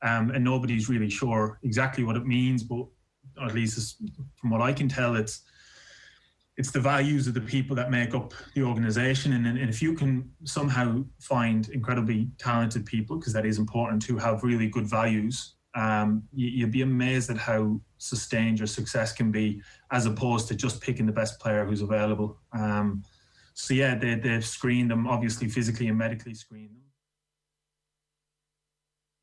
and nobody's really sure exactly what it means, but at least from what I can tell, it's the values of the people that make up the organisation. And if you can somehow find incredibly talented people, because that is important, to have really good values, you'd be amazed at how sustained your success can be, as opposed to just picking the best player who's available. So yeah, they've screened them, obviously physically and medically screened them.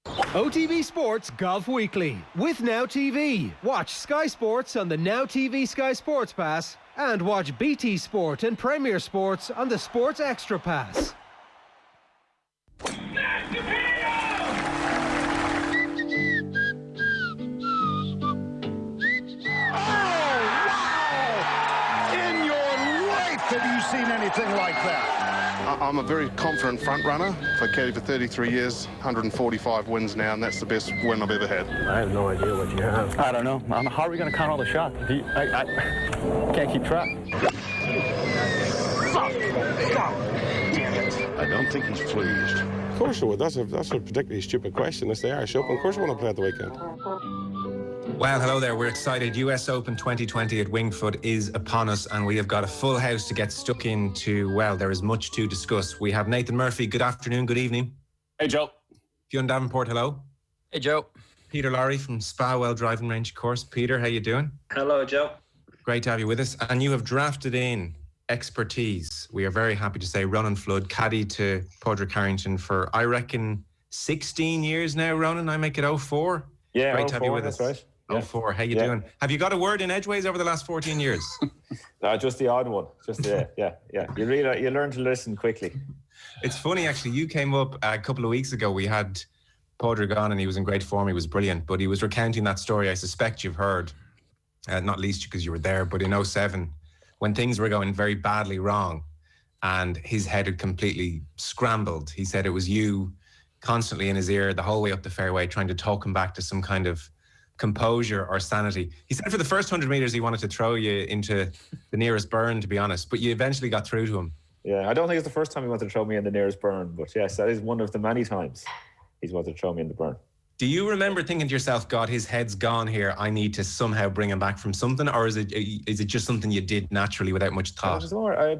OTB Sports Golf Weekly with Now TV. Watch Sky Sports on the Now TV Sky Sports Pass and watch BT Sport and Premier Sports on the Sports Extra Pass. Have you seen anything like that? I'm a very confident front runner. I've caddied for 33 years, 145 wins now, and that's the best win I've ever had. I have no idea what you have. I don't know. How are we going to count all the shots? I can't keep track. I don't think he's pleased. Of course I would. That's a particularly stupid question. It's the Irish Open. Of course I want to play at the weekend. Well, hello there. We're excited. US Open 2020 at Wingfoot is upon us, and we have got a full house to get stuck into. Well, there is much to discuss. We have Nathan Murphy. Good afternoon. Good evening. Hey, Joe. Fionn Davenport. Hello. Hey, Joe. Peter Lawrie from Spawell Driving Range Course. Peter, how you doing? Hello, Joe. Great to have you with us. And you have drafted in expertise. We are very happy to say Ronan Flood, caddy to Padraig Harrington for, I reckon, 16 years now, Ronan. I make it 04. Yeah, great to have you with us. Right. Yeah. 04. How you doing? Have you got a word in edgeways over the last 14 years? Just the odd one. Just yeah. You learn to listen quickly. It's funny, actually. You came up a couple of weeks ago. We had Padraig on, and he was in great form. He was brilliant, but he was recounting that story. I suspect you've heard, not least because you were there. But in 07, when things were going very badly wrong, and his head had completely scrambled, he said it was you constantly in his ear the whole way up the fairway, trying to talk him back to some kind of composure or sanity. He said for the first 100 metres he wanted to throw you into the nearest burn, to be honest, but you eventually got through to him. Yeah, I don't think it's the first time he wanted to throw me in the nearest burn, but yes, that is one of the many times he's wanted to throw me in the burn. Do you remember thinking to yourself, God, his head's gone here, I need to somehow bring him back from something, or is it just something you did naturally without much thought? I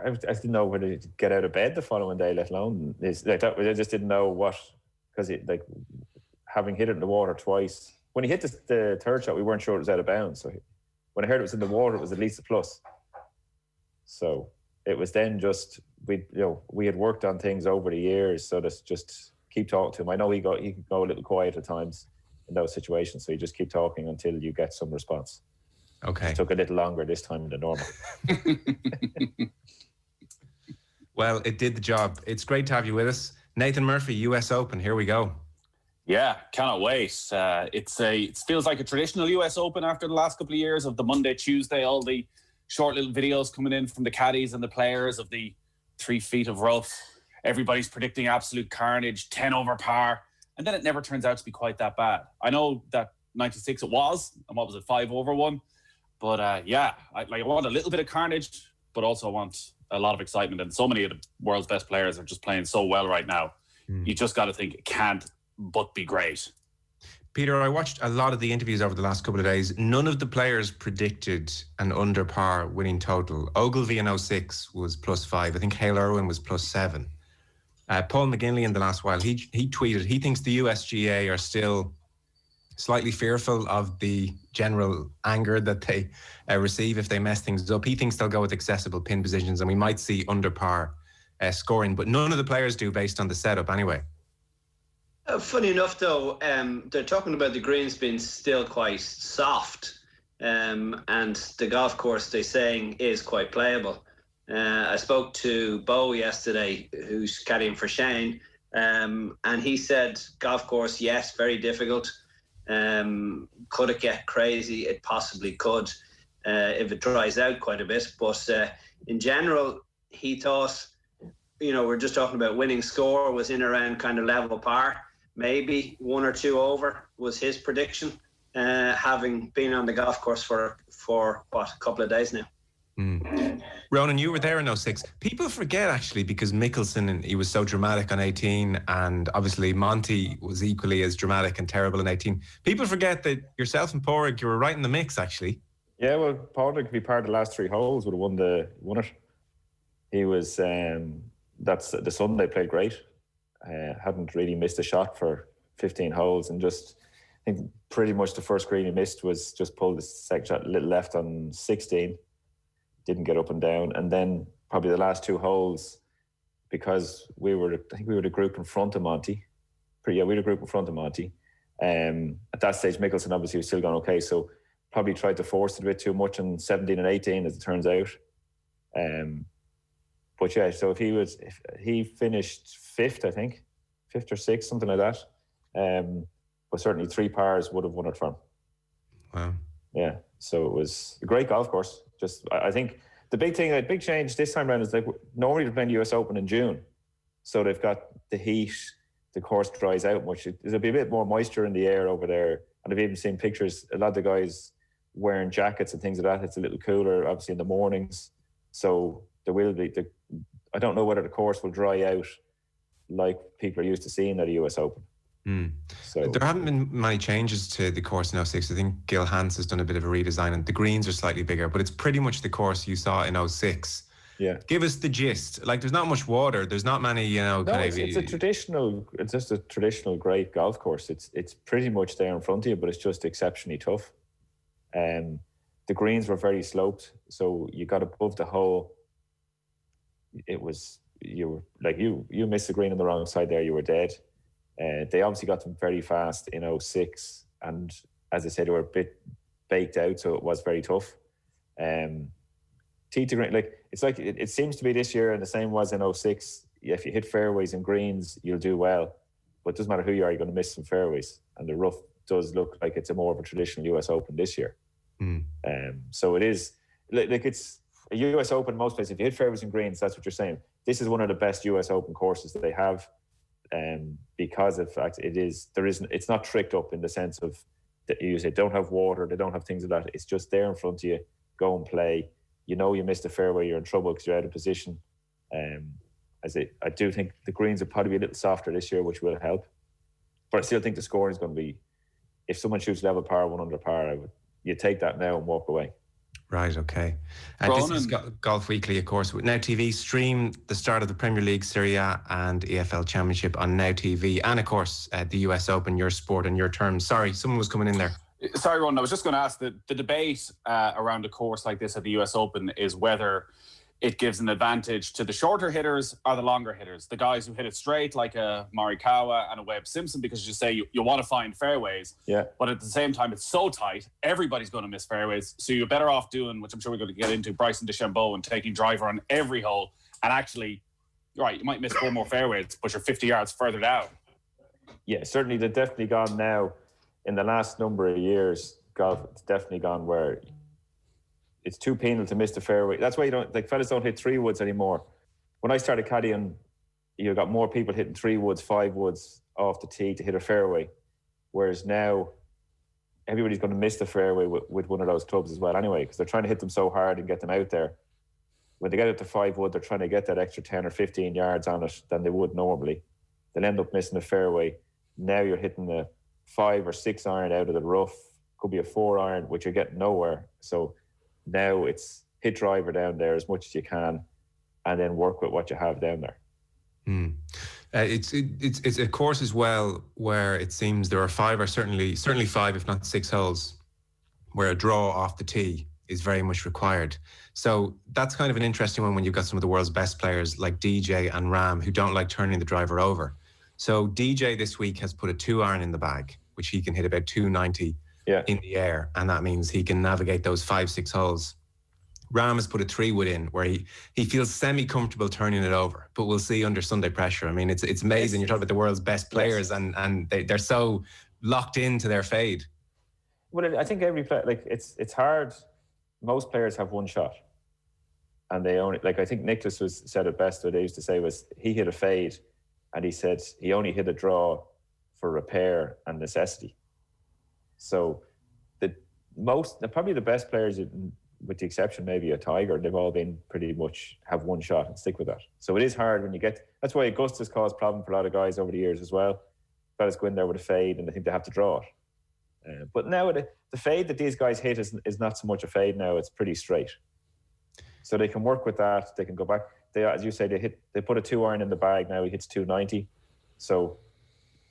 didn't know whether to get out of bed the following day, let alone I just didn't know what, because having hit it in the water twice. When he hit the third shot, we weren't sure it was out of bounds. So when I heard it was in the water, it was at least a plus. So it was then just, we had worked on things over the years, so just keep talking to him. I know he could go a little quiet at times in those situations, so you just keep talking until you get some response. Okay. It took a little longer this time than normal. Well, it did the job. It's great to have you with us. Nathan Murphy, US Open, here we go. Yeah, cannot wait. It feels like a traditional US Open after the last couple of years of the Monday, Tuesday, all the short little videos coming in from the caddies and the players of the 3 feet of rough. Everybody's predicting absolute carnage, 10 over par, and then it never turns out to be quite that bad. I know that 96 it was, and what was it, 5 over 1? But I want a little bit of carnage, but also I want a lot of excitement. And so many of the world's best players are just playing so well right now. You just got to think it can't but be great. Peter, I watched a lot of the interviews over the last couple of days. None of the players predicted an under par winning total. Ogilvy in 06 was +5. I think Hale Irwin was +7. Paul McGinley in the last while, he tweeted, he thinks the USGA are still slightly fearful of the general anger that they receive if they mess things up. He thinks they'll go with accessible pin positions and we might see under par scoring, but none of the players do based on the setup anyway. Funny enough, though, they're talking about the greens being still quite soft, and the golf course, they're saying, is quite playable. I spoke to Bo yesterday, who's caddying for Shane, and he said, golf course, yes, very difficult. Could it get crazy? It possibly could, if it dries out quite a bit. But in general, he thought, we're just talking about winning score was in around kind of level par. Maybe 1 or 2 over was his prediction, having been on the golf course for what, a couple of days now. Ronan, you were there in 06. People forget, actually, because Mickelson, he was so dramatic on 18, and obviously Monty was equally as dramatic and terrible in 18. People forget that yourself and Pádraig, you were right in the mix, actually. Yeah, well, Pádraig could be part of the last 3 holes, would have won it. He was, that's the Sunday played great. Hadn't really missed a shot for 15 holes, and just, I think pretty much the first green he missed was just pulled the second shot a little left on 16. Didn't get up and down, and then probably the last 2 holes, because I think we were the group in front of Monty. We were the group in front of Monty. At that stage, Mickelson obviously was still going okay, so probably tried to force it a bit too much in 17 and 18, as it turns out. But yeah, so if he finished 5th, I think, 5th or 6th, something like that. But certainly 3 pars would have won it for him. Wow. Yeah, so it was a great golf course. Just, I think the big change this time around is, like, normally they're playing the US Open in June, so they've got the heat, the course dries out much. There'll be a bit more moisture in the air over there, and I've even seen pictures, a lot of the guys wearing jackets and things like that. It's a little cooler, obviously, in the mornings, so there will be, I don't know whether the course will dry out like people are used to seeing at a US Open. So there haven't been many changes to the course in 06. I think Gil Hans has done a bit of a redesign, and the greens are slightly bigger, but it's pretty much the course you saw in 06. Yeah. Give us the gist. Like, there's not much water. There's not many, it's a traditional, it's just a traditional great golf course. It's pretty much there in front of you, but it's just exceptionally tough. The greens were very sloped, so you got above the hole. It was, you missed the green on the wrong side there, you were dead. They obviously got them very fast in 06, and as I said, they were a bit baked out, so it was very tough. Tee to green, it seems to be this year, and the same was in 06. If you hit fairways and greens, you'll do well, but it doesn't matter who you are, you're going to miss some fairways, and the rough does look like it's a more of a traditional US Open this year. So it is, it's a US Open most places. If you hit fairways and greens, that's what you're saying. This is one of the best US Open courses that they have. Because of the fact it's not tricked up in the sense of that you say don't have water, they don't have things like that. It's just there in front of you. Go and play. You missed a fairway, you're in trouble because you're out of position. I do think the greens will probably be a little softer this year, which will help. But I still think the scoring is going to be, if someone shoots level par, 1 under par, you take that now and walk away. Right, okay. This is Golf Weekly, of course. Now TV stream the start of the Premier League, Serie and EFL Championship on Now TV, and of course the US Open, your sport and your terms. Sorry, someone was coming in there. Sorry, Ronan, I was just going to ask, the debate around a course like this at the US Open is whether it gives an advantage to the shorter hitters or the longer hitters, the guys who hit it straight, like a Morikawa and a Webb Simpson, because you say you want to find fairways. Yeah. But at the same time, it's so tight, everybody's going to miss fairways. So you're better off doing, which I'm sure we're going to get into, Bryson DeChambeau, and taking driver on every hole. And actually, right, you might miss 4 more fairways, but you're 50 yards further down. Yeah, certainly they've definitely gone now. In the last number of years, golf, it's definitely gone where it's too penal to miss the fairway. That's why fellas don't hit 3 woods anymore. When I started caddying, you got more people hitting 3 woods, 5 woods off the tee to hit a fairway. Whereas now, everybody's going to miss the fairway with one of those clubs as well anyway, because they're trying to hit them so hard and get them out there. When they get it to 5 wood, they're trying to get that extra 10 or 15 yards on it than they would normally. They'll end up missing the fairway. Now you're hitting a 5 or 6 iron out of the rough. Could be a 4 iron, which you're getting nowhere. So now it's hit driver down there as much as you can, and then work with what you have down there. It's a course as well where it seems there are 5 or certainly 5, if not 6 holes where a draw off the tee is very much required. So that's kind of an interesting one when you've got some of the world's best players like DJ and Ram who don't like turning the driver over. So DJ this week has put a 2 iron in the bag, which he can hit about 290 in the air, and that means he can navigate those 5-6 holes. Ram has put a 3 wood in where he feels semi-comfortable turning it over, but we'll see under Sunday pressure. I mean, it's amazing. You're talking about the world's best players, and they're so locked into their fade. Well, I think every player, it's hard. Most players have 1 shot, and they only, I think Nicklaus said it best. What they used to say was he hit a fade, and he said he only hit a draw for repair and necessity. So probably the best players with the exception maybe of Tiger, they've all been pretty much have one shot and stick with that. So it is hard when you get. That's why Augusta's caused problem for a lot of guys over the years as well. Fellas go in there with a fade and they think they have to draw it. But now the fade that these guys hit is not so much a fade now; it's pretty straight. So they can work with that. They can go back. They, as you say, they put a 2-iron in the bag now. He hits 290, so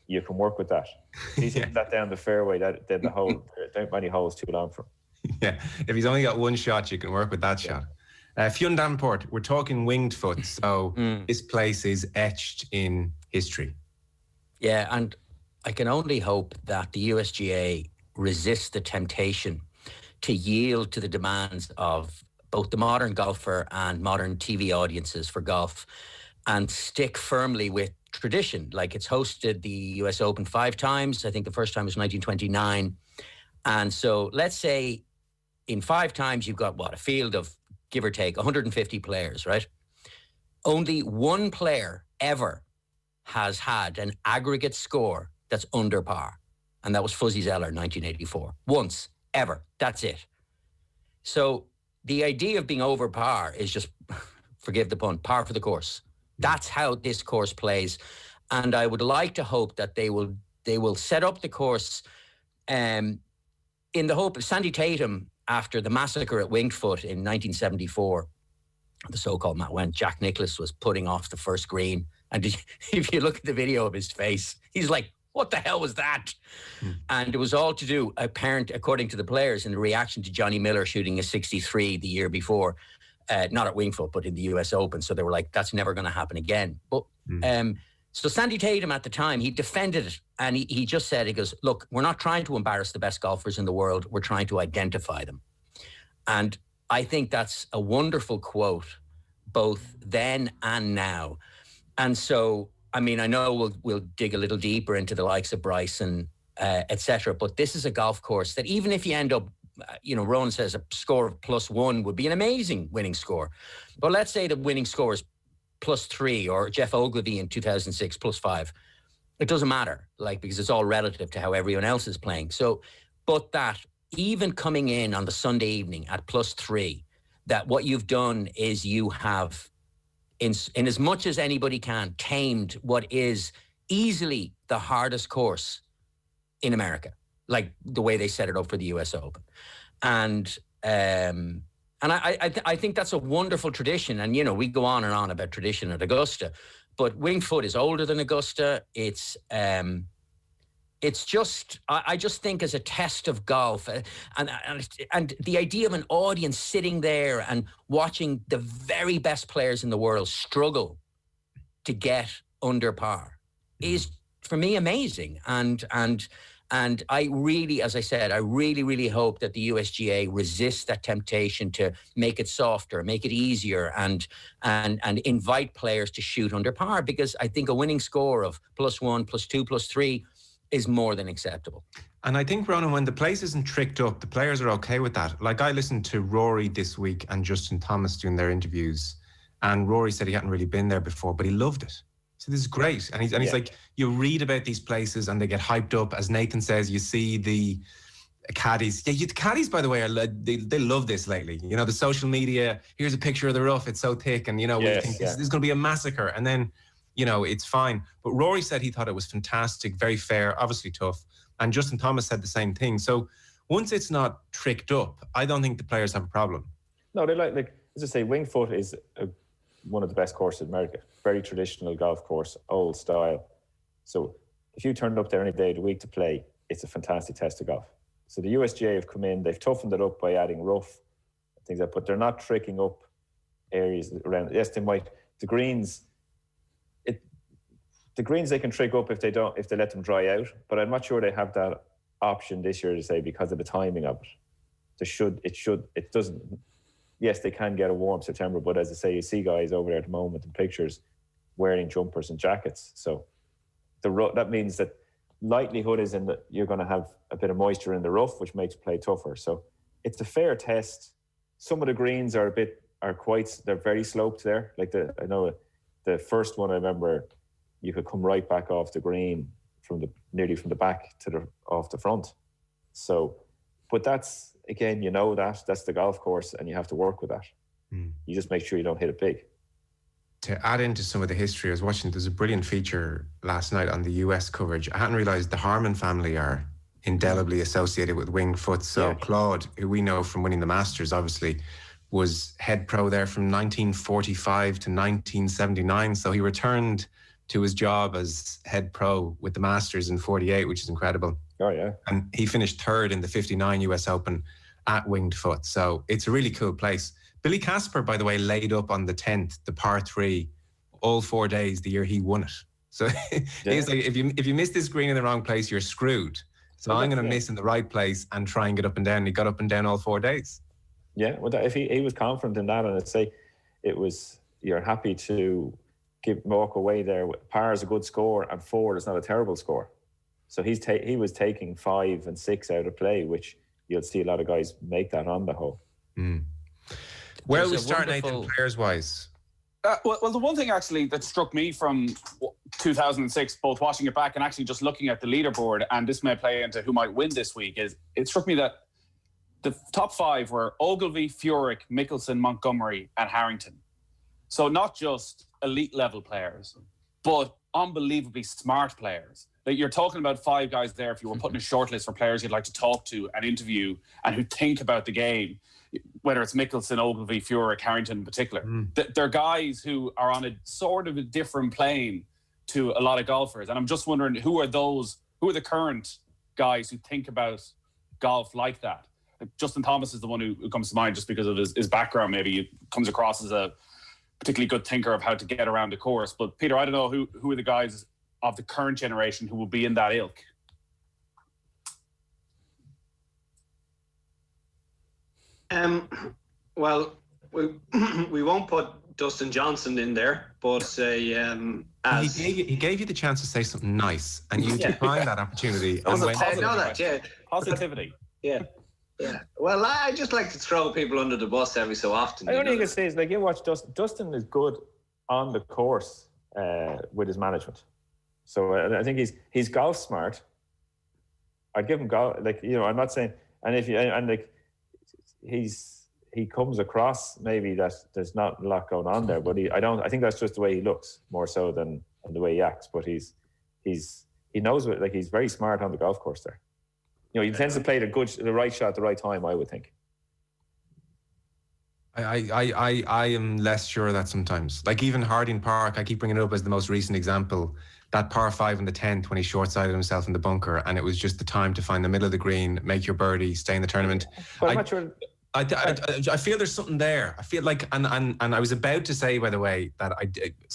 you can work with that. He's hitting that down the fairway. Then the hole, there aren't many holes too long for him. Yeah, if he's only got one shot, you can work with that shot. Fionn Davenport, we're talking winged foot, so this place is etched in history. Yeah, and I can only hope that the USGA resists the temptation to yield to the demands of both the modern golfer and modern TV audiences for golf and stick firmly with tradition. Like, it's hosted the US Open 5 times. I think the first time was 1929. And so let's say in 5 times you've got, a field of, give or take, 150 players, right? Only one player ever has had an aggregate score that's under par. And that was Fuzzy Zeller in 1984. Once, ever. That's it. So the idea of being over par is just, forgive the pun, par for the course. That's how this course plays. And I would like to hope that they will set up the course in the hope of Sandy Tatum, after the massacre at Winged Foot in 1974, the so-called Matt when Jack Nicklaus was putting off the first green. And if you look at the video of his face, he's like, what the hell was that? And it was all to do, apparent, according to the players, in the reaction to Johnny Miller shooting a 63 the year before, not at Winged Foot, but in the US Open. So they were like, that's never going to happen again. But so Sandy Tatum at the time, he defended it. And he just said, he goes, look, we're not trying to embarrass the best golfers in the world. We're trying to identify them. And I think that's a wonderful quote, both then and now. And so, I mean, I know we'll dig a little deeper into the likes of Bryson, etc. But this is a golf course that even if you end up, Ronan says a score of +1 would be an amazing winning score. But let's say the winning score is +3, or Jeff Ogilvy in 2006 +5. It doesn't matter, because it's all relative to how everyone else is playing. So, but that even coming in on the Sunday evening at +3, that what you've done is you have, in as much as anybody can, tamed what is easily the hardest course in America, like the way they set it up for the US Open. And I think that's a wonderful tradition. And, we go on and on about tradition at Augusta, but Winged Foot is older than Augusta. It's just, I just think, as a test of golf, and the idea of an audience sitting there and watching the very best players in the world struggle to get under par is, for me, amazing. And I really, as I said, I really, really hope that the USGA resists that temptation to make it softer, make it easier, and invite players to shoot under par, because I think a winning score of +1, +2, +3 is more than acceptable. And I think, Ronan, when the place isn't tricked up, the players are okay with that. Like, I listened to Rory this week and Justin Thomas doing their interviews, and Rory said he hadn't really been there before, but he loved it. So this is great. And he's like, you read about these places and they get hyped up. As Nathan says, you see the caddies. Yeah, the caddies, by the way, they love this lately. The social media, here's a picture of the rough, it's so thick, and, we think this is going to be a massacre. And then, it's fine. But Rory said he thought it was fantastic, very fair, obviously tough. And Justin Thomas said the same thing. So once it's not tricked up, I don't think the players have a problem. No, they like as I say, Winged Foot is one of the best courses in America. Very traditional golf course, old style. So if you turned up there any day of the week to play, it's a fantastic test of golf. So the USGA have come in, they've toughened it up by adding rough, things like that, but they're not tricking up areas around. Yes, they might. The greens they can trick up if they let them dry out, but I'm not sure they have that option this year, to say, because of the timing of it. It doesn't. Yes, they can get a warm September, but as I say, you see guys over there at the moment in pictures wearing jumpers and jackets. So that means that likelihood is that you're going to have a bit of moisture in the rough, which makes play tougher. So it's a fair test. Some of the greens they're very sloped there. I know the first one, I remember you could come right back off the green nearly from the back off the front. So, but again, that's the golf course, and you have to work with that. You just make sure you don't hit it big. To add into some of the history, I was watching, there's a brilliant feature last night on the US coverage. I hadn't realised the Harmon family are indelibly associated with winged foot. So Claude, who we know from winning the Masters, obviously, was head pro there from 1945 to 1979. So he returned to his job as head pro with the Masters in 48, which is incredible. Oh, yeah. And he finished third in the 59 US Open at winged foot. So it's a really cool place. Billy Casper, by the way, laid up on the 10th, the par 3, all 4 days the year he won it. So he's like, if you miss this green in the wrong place, you're screwed. So I'm going to miss in the right place and try and get up and down. He got up and down all 4 days. Yeah, well, if he was confident in that, and I'd say you're happy to walk away there. Par is a good score, and 4 is not a terrible score. So he was taking 5 and 6 out of play, which you'll see a lot of guys make that on the hole. Where are we starting, Nathan, players-wise? Well, the one thing actually that struck me from 2006, both watching it back and actually just looking at the leaderboard, and this may play into who might win this week, is it struck me that the top 5 were Ogilvy, Furyk, Mickelson, Montgomery, and Harrington. So not just elite level players, but unbelievably smart players. Like, you're talking about 5 guys there, if you were putting a short list for players you'd like to talk to and interview and who think about the game, whether it's Mickelson, Ogilvy, Furyk, Harrington in particular. They're guys who are on a sort of a different plane to a lot of golfers. And I'm just wondering, who are the current guys who think about golf like that? Like, Justin Thomas is the one who comes to mind just because of his background. Maybe he comes across as a particularly good thinker of how to get around the course. But Peter, I don't know who are the guys of the current generation who will be in that ilk. Well, we won't put Dustin Johnson in there, but he gave you the chance to say something nice, and you declined that opportunity. I know that, yeah. Positivity. Yeah. Well, I just like to throw people under the bus every so often. The only thing I can say is, like, you watch Dustin is good on the course with his management. So I think he's golf smart. I'd give him golf, like, I'm not saying, he comes across maybe that there's not a lot going on there, but I think that's just the way he looks more so than the way he acts. But he knows what, like, he's very smart on the golf course there. He tends to play the right shot at the right time, I would think. I am less sure of that sometimes. Like, even Harding Park, I keep bringing it up as the most recent example. That par 5 in the 10th when he short-sided himself in the bunker, and it was just the time to find the middle of the green, make your birdie, stay in the tournament. But I'm not sure. I feel there's something there. I feel like, and I was about to say, by the way, that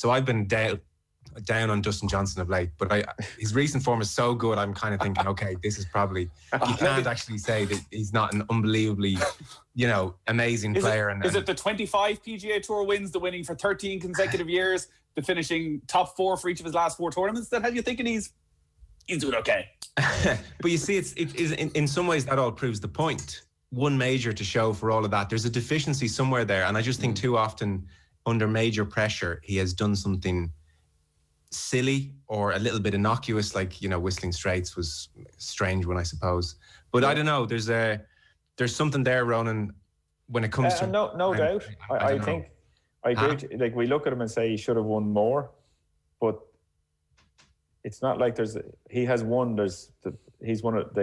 I've been down on Dustin Johnson of late, but his recent form is so good, I'm kind of thinking, okay, this is probably, you can't actually say that he's not an unbelievably, amazing player. Is it the 25 PGA Tour wins, the winning for 13 consecutive years, the finishing top 4 for each of his last 4 tournaments that have you thinking he's doing okay? But you see, it is in some ways that all proves the point. One major to show for all of that. There's a deficiency somewhere there, and I just think too often under major pressure he has done something silly or a little bit innocuous, like Whistling Straits was a strange one, I suppose. But I don't know. There's something there, Ronan, when it comes to no doubt. I think I agree. Like, we look at him and say he should have won more, but it's not like he has won. He's one of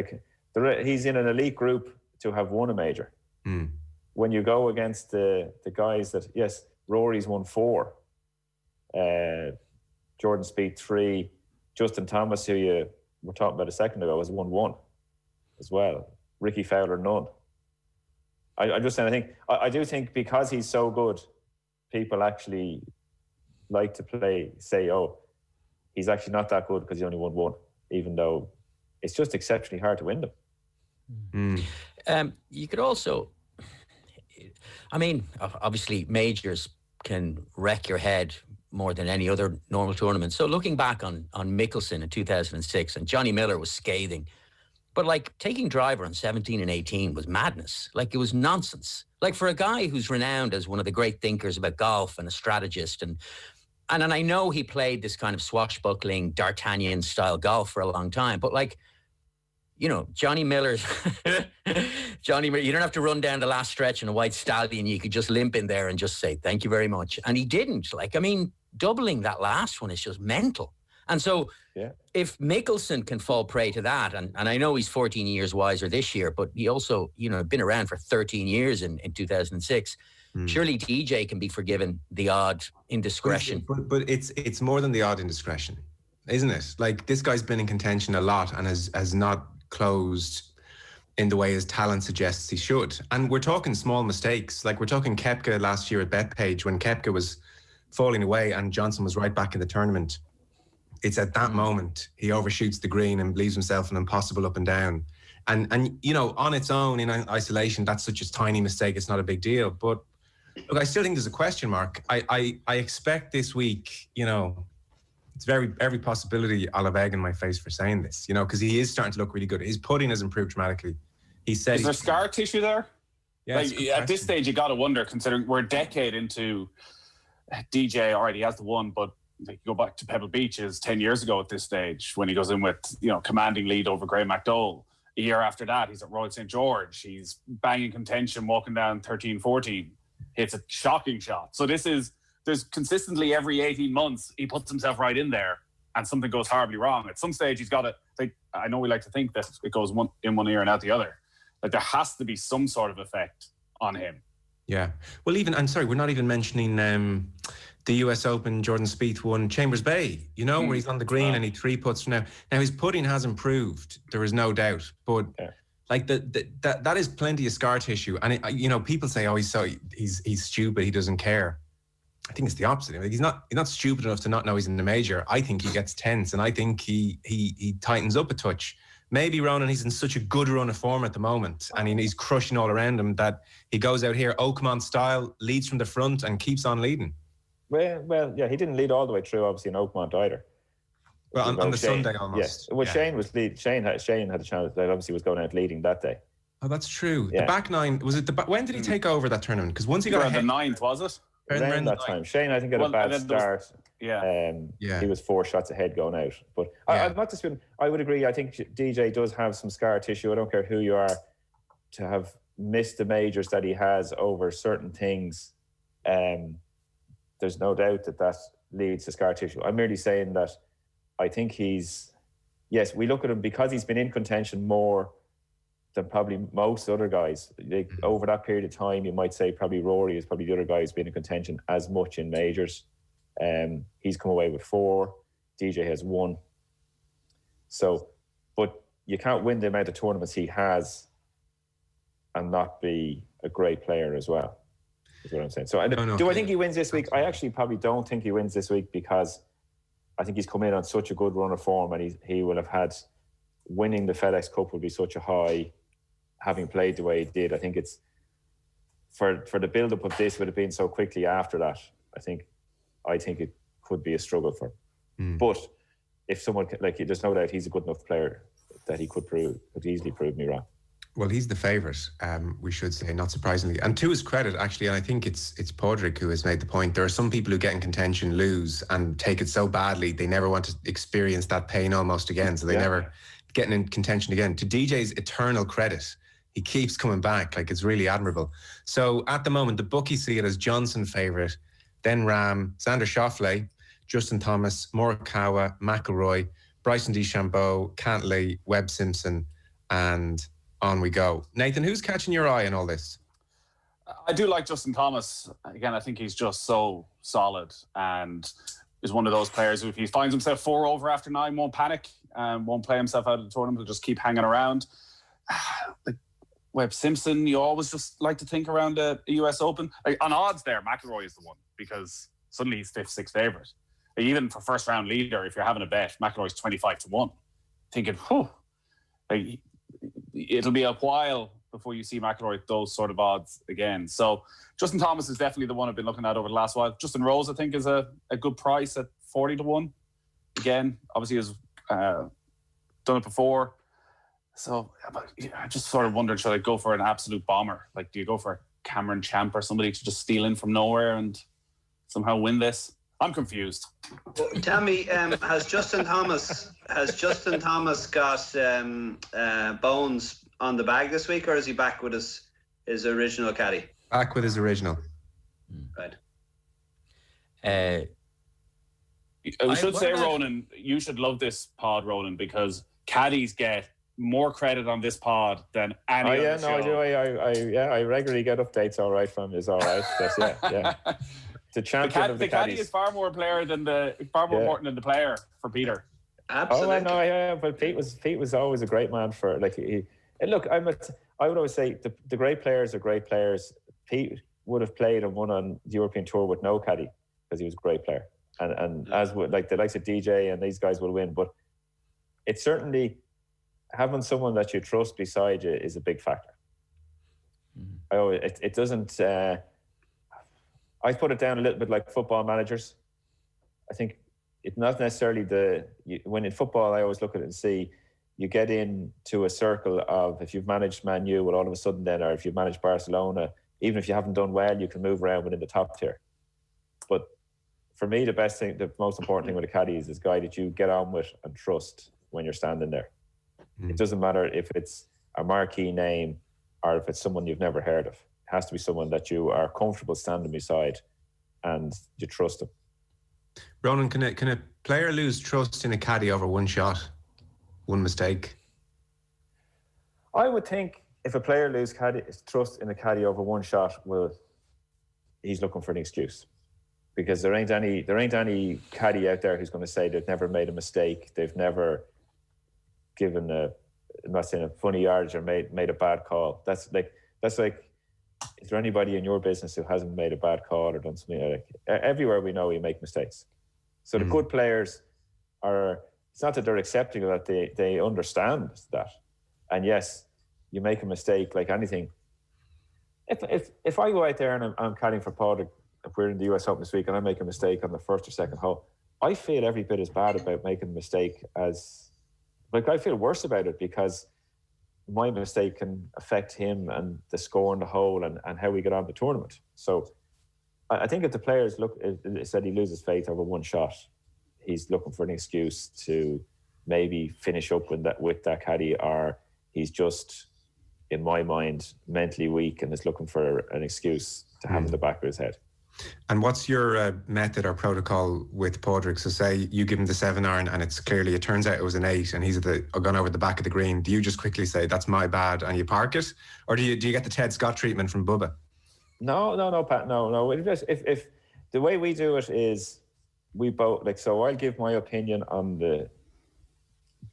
he's in an elite group to have won a major. When you go against the guys that, yes, Rory's won 4. Jordan Spieth 3, Justin Thomas, who you were talking about a second ago, has won 1 as well. Ricky Fowler, none. I'm just saying, I do think because he's so good, people actually like to say, oh, he's actually not that good because he only won 1, even though it's just exceptionally hard to win them. You could also, obviously majors can wreck your head more than any other normal tournament. So looking back on Mickelson in 2006, and Johnny Miller was scathing, but like taking driver on 17 and 18 was madness. Like, it was nonsense. Like, for a guy who's renowned as one of the great thinkers about golf and a strategist, and I know he played this kind of swashbuckling D'Artagnan style golf for a long time, but like, you know, Johnny Miller's Johnny Miller. You don't have to run down the last stretch in a white stallion. You could just limp in there and just say thank you very much. And he didn't. Like, I mean, doubling that last one is just mental. And so, if Mickelson can fall prey to that, and I know he's 14 years wiser this year, but he also, you know, been around for 13 years in 2006. Surely DJ can be forgiven the odd indiscretion. But it's more than the odd indiscretion, isn't it? Like, this guy's been in contention a lot and has not closed in the way his talent suggests he should. And we're talking small mistakes. Like, we're talking Koepka last year at Bethpage when Koepka was falling away and Johnson was right back in the tournament. It's at that moment he overshoots the green and leaves himself an impossible up and down. And you know, on its own, in isolation, that's such a tiny mistake. It's not a big deal. But look, I still think there's a question mark. I expect this week, you know, it's every possibility I'll have egg in my face for saying this, you know, because he is starting to look really good. His putting has improved dramatically. He said, is there scar tissue there? Yeah, like, at this stage, you got to wonder, considering we're a decade into DJ. All right, he has the one, but like, you go back to Pebble Beach 10 years ago at this stage when he goes in with, you know, commanding lead over Graham McDowell. A year after that, he's at Royal St. George. He's banging contention, walking down 13, 14. Hits a shocking shot. So there's consistently every 18 months, he puts himself right in there and something goes horribly wrong. At some stage, he's got to, like, I know we like to think that it goes in one ear and out the other. Like, there has to be some sort of effect on him. Yeah. Well, I'm sorry, we're not even mentioning the US Open. Jordan Spieth won Chambers Bay, you know, where he's on the green and he three putts from now. Now, his putting has improved, there is no doubt, but like that is plenty of scar tissue. And you know, people say, oh, he's stupid, he doesn't care. I think it's the opposite. Like, he's not stupid enough to not know he's in the major. I think he gets tense, and I think he tightens up a touch. Maybe Ronan, he's in such a good run of form at the moment, and he's crushing all around him, that he goes out here Oakmont style, leads from the front and keeps on leading. Well, yeah, he didn't lead all the way through, obviously, in Oakmont either. Well, on the Shane, Sunday almost. Yes. Well, yeah. Shane had a chance. That obviously was going out leading that day. Oh, that's true. Yeah. The back nine, was it when did he take over that tournament? Because once he got ahead, the 9th, was it? Around that time. Shane, I think, had a bad start. He was 4 shots ahead going out. But I'm not disputing. I would agree. I think DJ does have some scar tissue. I don't care who you are, to have missed the majors that he has over certain things. There's no doubt that leads to scar tissue. I'm merely saying that I think yes, we look at him because he's been in contention more than probably most other guys. Like, over that period of time, you might say probably Rory is probably the other guy who's been in contention as much in majors. He's come away with 4. DJ has 1. So, but you can't win the amount of tournaments he has and not be a great player as well, is what I'm saying. So do I think he wins this week? I actually probably don't think he wins this week, because I think he's come in on such a good run of form, and he will have had, winning the FedEx Cup will be such a high, having played the way he did. I think it's for the build-up of this would have been so quickly after that. I think it could be a struggle for him. But if someone, like, there's no doubt he's a good enough player that he could easily prove me wrong. Well, he's the favourite, we should say, not surprisingly. And to his credit, actually, and I think it's Padraig who has made the point, there are some people who get in contention, lose, and take it so badly they never want to experience that pain almost again, so they never get in contention again. To DJ's eternal credit, he keeps coming back. Like, it's really admirable. So at the moment, the bookies see it as Johnson favourite, then Rahm, Xander Schauffele, Justin Thomas, Morikawa, McIlroy, Bryson DeChambeau, Cantlay, Webb Simpson, and on we go. Nathan, who's catching your eye in all this? I do like Justin Thomas. Again, I think he's just so solid and is one of those players who, if he finds himself 4 over after 9, won't panic, won't play himself out of the tournament, will just keep hanging around. Like Webb Simpson, you always just like to think around a US Open. Like, on odds there, McIlroy is the one, because suddenly he's 5th, 6th favourite. Like, even for first round leader, if you're having a bet, McIlroy's 25-1. Thinking, like, it'll be a while before you see McIlroy at those sort of odds again. So Justin Thomas is definitely the one I've been looking at over the last while. Justin Rose, I think, is a good price at 40-1. Again, obviously has done it before. So I just sort of wondered, should I go for an absolute bomber? Like, do you go for Cameron Champ or somebody to just steal in from nowhere and somehow win this? I'm confused. Tell me, has Justin Thomas got bones on the bag this week, or is he back with his original caddy? Back with his original. Right. We should say, Ronan, you should love this pod, Ronan, because caddies get more credit on this pod than any other show. I do. I regularly get updates. All right from is all right. That's, yeah. The champion of the caddy is far more important than the player for Peter. Absolutely. Oh, I know. Yeah, but Pete was always a great man for like. And look, I would always say the great players are great players. Pete would have played and won on the European Tour with no caddy because he was a great player. And as would like the likes of DJ and these guys will win, but it's certainly having someone that you trust beside you is a big factor. It doesn't. I put it down a little bit like football managers. I think it's not necessarily when in football I always look at it and see you get into a circle of if you've managed Man U, well, all of a sudden then, or if you've managed Barcelona, even if you haven't done well, you can move around within the top tier. But for me, the most important thing with a caddy is this guy that you get on with and trust when you're standing there. It doesn't matter if it's a marquee name or if it's someone you've never heard of. It has to be someone that you are comfortable standing beside and you trust them. Ronan, can a player lose trust in a caddy over one shot, one mistake? I would think if a player loses trust in a caddy over one shot, well, he's looking for an excuse. Because there ain't any caddy out there who's going to say they've never made a mistake, they've never given I'm not saying a funny yardage or made a bad call. That's like, is there anybody in your business who hasn't made a bad call or done something like everywhere we know we make mistakes. So the good players it's not that they're accepting of that, they understand that. And yes, you make a mistake like anything. If I go out there and I'm caddying for Padraig, if we're in the US Open this week and I make a mistake on the first or second hole, I feel every bit as bad about making a mistake as, I feel worse about it because my mistake can affect him and the score on the hole and how we get on the tournament. So I think if the players said he loses faith over one shot, he's looking for an excuse to maybe finish up with that caddy, or he's just, in my mind, mentally weak and is looking for an excuse to have in the back of his head. And what's your method or protocol with Padraig? So say you give him the 7-iron and it turns out it was an 8 and he's gone over the back of the green. Do you just quickly say, that's my bad, and you park it? Or do you get the Ted Scott treatment from Bubba? No, Pat, no. If the way we do it is we both, so I'll give my opinion on do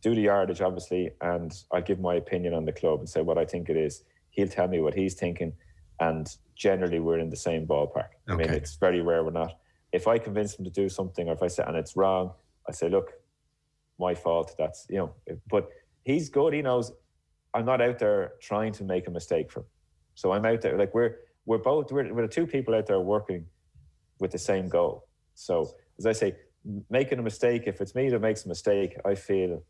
the yardage, obviously, and I'll give my opinion on the club and say what I think it is. He'll tell me what he's thinking, and generally we're in the same ballpark. I mean, it's very rare we're not. If I convince him to do something, or if I say, and it's wrong, I say, look, my fault, that's, but he's good. He knows I'm not out there trying to make a mistake for him. So I'm out there, we're the two people out there working with the same goal. So as I say, making a mistake, if it's me that makes a mistake, I feel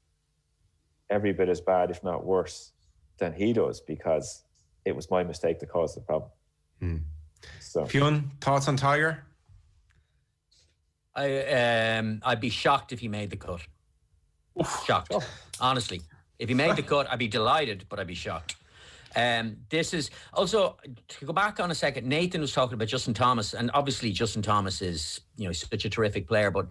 every bit as bad, if not worse, than he does, because it was my mistake that caused the problem. So, Fionn, thoughts on Tiger? I'd be shocked if he made the cut. Shocked, honestly. If he made the cut, I'd be delighted, but I'd be shocked. This is also, to go back on a second, Nathan was talking about Justin Thomas, and obviously Justin Thomas is such a terrific player, but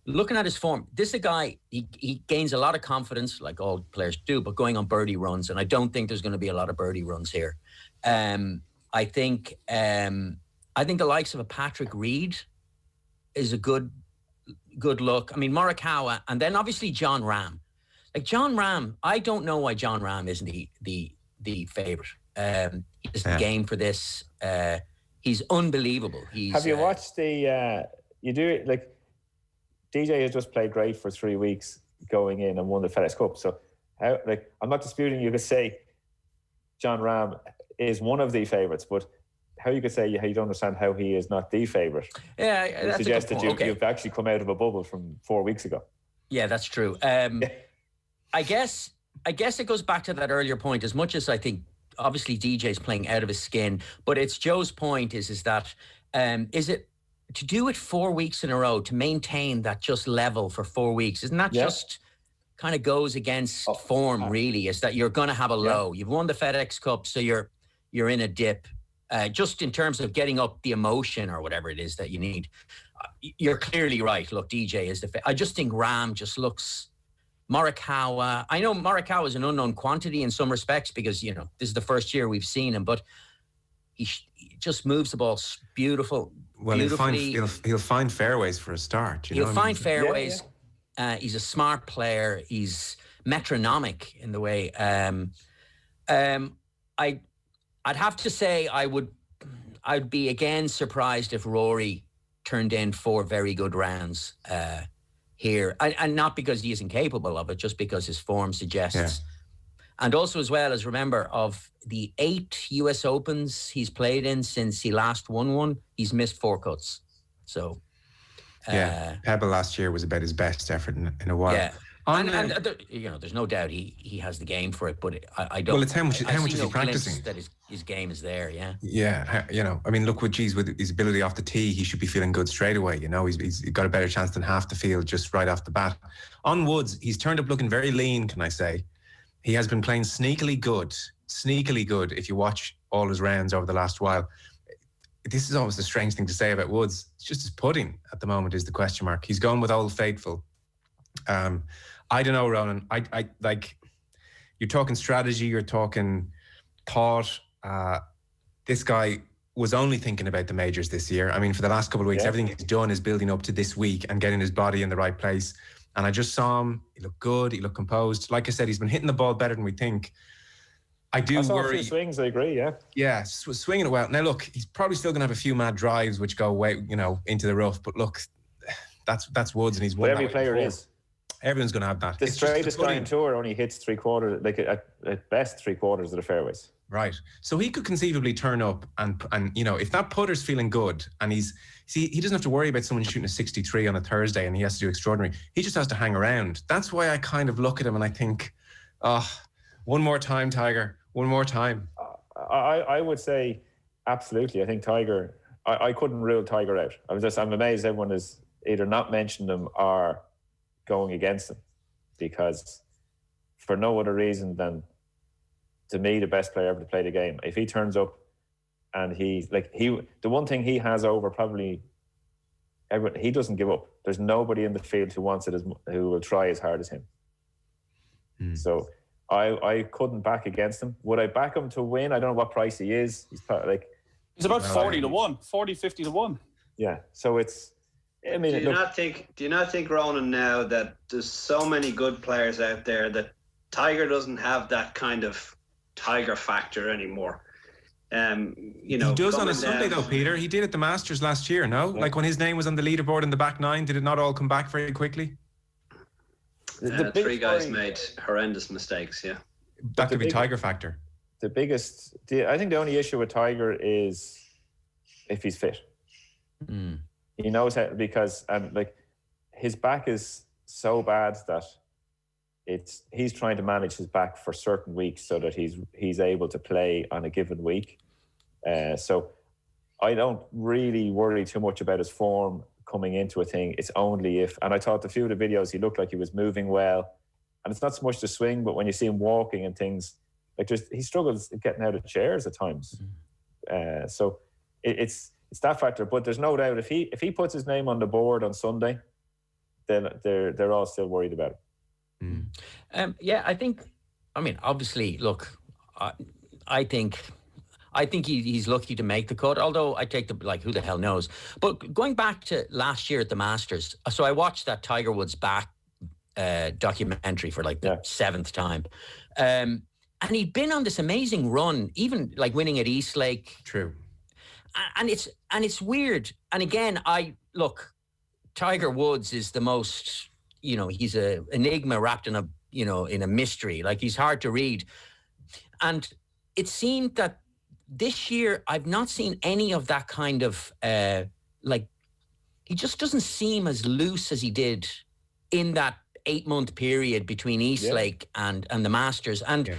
looking at his form, this is a guy, he gains a lot of confidence, like all players do, but going on birdie runs, and I don't think there's going to be a lot of birdie runs here. I think the likes of a Patrick Reed is a good look. I mean, Morikawa, and then obviously John Rahm. Like John Rahm, I don't know why John Rahm isn't the favourite. He's the game for this. He's unbelievable. Have you watched DJ has just played great for 3 weeks going in and won the FedEx Cup. So I'm not disputing you could say John Rahm is one of the favourites, but how you could say you don't understand how he is not the favourite. Yeah, that's suggests that you've actually come out of a bubble from 4 weeks ago. Yeah, that's true. I guess it goes back to that earlier point. As much as I think, obviously DJ's playing out of his skin, but it's Joe's point is that to do it 4 weeks in a row, to maintain that just level for 4 weeks, isn't that just kind of goes against form, really? Is that you're going to have a low. You've won the FedEx Cup, so you're in a dip. Just in terms of getting up the emotion or whatever it is that you need. You're clearly right. Look, DJ is I just think Rahm just looks... Morikawa, I know Morikawa is an unknown quantity in some respects because, you know, this is the first year we've seen him, but he just moves the ball beautiful. Well, he'll find fairways for a start. He'll find fairways. He's a smart player. He's metronomic in the way. I'd have to say I'd be again surprised if Rory turned in 4 very good rounds here, and not because he isn't capable of it, just because his form suggests. And also, as well as remember, of the 8 US Opens he's played in since he last won one, he's missed 4 cuts. So, Pebble last year was about his best effort in a while. Yeah, you know, there's no doubt he has the game for it, but I don't. Well, it's how much is he practicing? That his game is there. Yeah. Yeah, you know, I mean, look, with his ability off the tee, he should be feeling good straight away. You know, he's got a better chance than half the field just right off the bat. On Woods, he's turned up looking very lean. Can I say? He has been playing sneakily good. If you watch all his rounds over the last while. This is always the strange thing to say about Woods. It's just his putting at the moment is the question mark. He's going with Old Faithful. I don't know, Ronan. I like, you're talking strategy, you're talking thought. This guy was only thinking about the majors this year. I mean, for the last couple of weeks, everything he's done is building up to this week and getting his body in the right place. And I just saw him. He looked good. He looked composed. Like I said, he's been hitting the ball better than we think. I saw worry. A few swings, I agree, Yeah, swinging it well. Now, look, he's probably still going to have a few mad drives which go way, you know, into the rough. But look, that's Woods, and he's won. But every player is. Everyone's going to have that. The straightest guy in tour only hits 3/4, like at best 3/4 of the fairways. Right. So he could conceivably turn up and you know, if that putter's feeling good and he doesn't have to worry about someone shooting a 63 on a Thursday and he has to do extraordinary. He just has to hang around. That's why I kind of look at him and I think, one more time, Tiger. One more time. I would say absolutely. I think Tiger, I couldn't rule Tiger out. I'm amazed everyone has either not mentioned him or going against him, because for no other reason than, to me, the best player ever to play the game. If he turns up and the one thing he has over probably everyone, he doesn't give up. There's nobody in the field who wants it who will try as hard as him. So I couldn't back against him. Would I back him to win? I don't know what price he is. He's about 40 to 1, 40, 50 to 1. Yeah. So it's, I mean, do you not think, Ronan, now that there's so many good players out there that Tiger doesn't have that kind of Tiger factor anymore? You know, he does on a Sunday though, Peter. He did at the Masters last year, no? Yeah. Like when his name was on the leaderboard in the back 9, did it not all come back very quickly? The 3 guys made horrendous mistakes, yeah. That could be Tiger factor. I think the only issue with Tiger is if he's fit. He knows how, because his back is so bad that he's trying to manage his back for certain weeks so that he's able to play on a given week. So I don't really worry too much about his form coming into a thing. It's only if, and I thought a few of the videos he looked like he was moving well, and it's not so much the swing, but when you see him walking and things, he struggles getting out of chairs at times. So it's that factor. But there's no doubt if he puts his name on the board on Sunday, then they're all still worried about it. I think, I mean, obviously, look, I think he's lucky to make the cut, although I take who the hell knows. But going back to last year at the Masters, so I watched that Tiger Woods back documentary for the 7th time. And he'd been on this amazing run, even winning at Eastlake. True. And it's weird. And again, Tiger Woods is the most, he's a enigma wrapped in a mystery. He's hard to read. And it seemed that this year I've not seen any of that kind of he just doesn't seem as loose as he did in that 8-month period between Eastlake and the Masters. And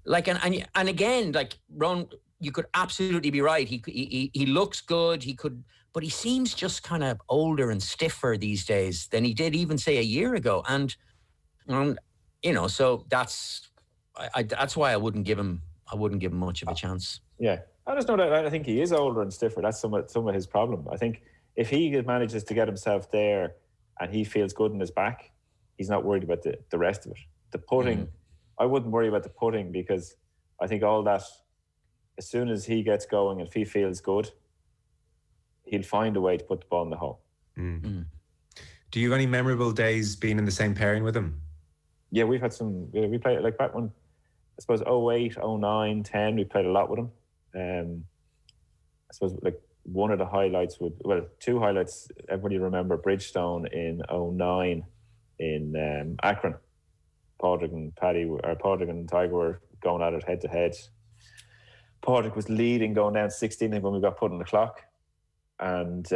and again, Ron, you could absolutely be right. He looks good. But he seems just kind of older and stiffer these days than he did even say a year ago. And so that's why I wouldn't give him much of a chance. Yeah, I just know that I think he is older and stiffer. That's some of his problem. I think if he manages to get himself there and he feels good in his back, he's not worried about the rest of it. The putting, I wouldn't worry about the putting, because I think all that, as soon as he gets going and if he feels good, he'll find a way to put the ball in the hole. Do you have any memorable days being in the same pairing with him? Yeah, we've had some. We played like back when, I suppose 08, 09, 10. We played a lot with him. I suppose like one of the highlights two highlights. Everybody remember Bridgestone in 09 in Akron. Padraig and Tiger were going at it head to head. Padraig was leading going down 16 when we got put on the clock, and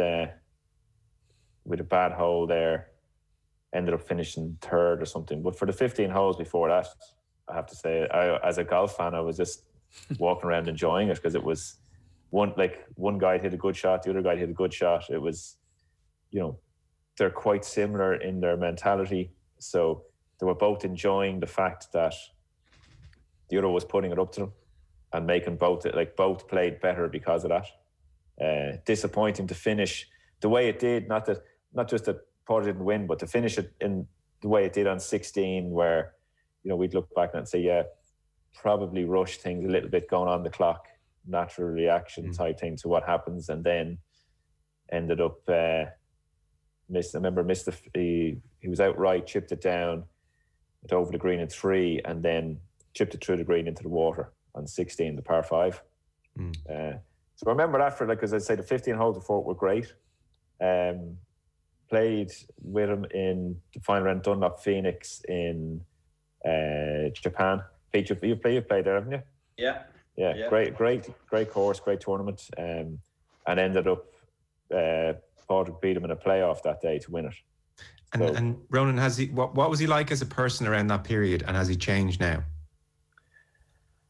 with a bad hole there, ended up finishing third or something. But for the 15 holes before that, I have to say, as a golf fan, I was just walking around enjoying it, because it was one guy hit a good shot, the other guy hit a good shot. It was, they're quite similar in their mentality. So they were both enjoying the fact that the other was putting it up to them and making both played better because of that. Disappointing to finish the way it did, not just that Paul didn't win, but to finish it in the way it did on 16, where, we'd look back and say, yeah, probably rushed things a little bit going on the clock, natural reaction type thing to what happens, and then ended up he was outright, chipped it down, went over the green in 3, and then chipped it through the green into the water on 16, the par 5. So I remember that for, as I say, the 15 holes before were great. Played with him in the final round Dunlop Phoenix in Japan. You played there, haven't you? Yeah. Great course, great tournament, and ended up Padraig beat him in a playoff that day to win it. And Ronan, what was he like as a person around that period, and has he changed now?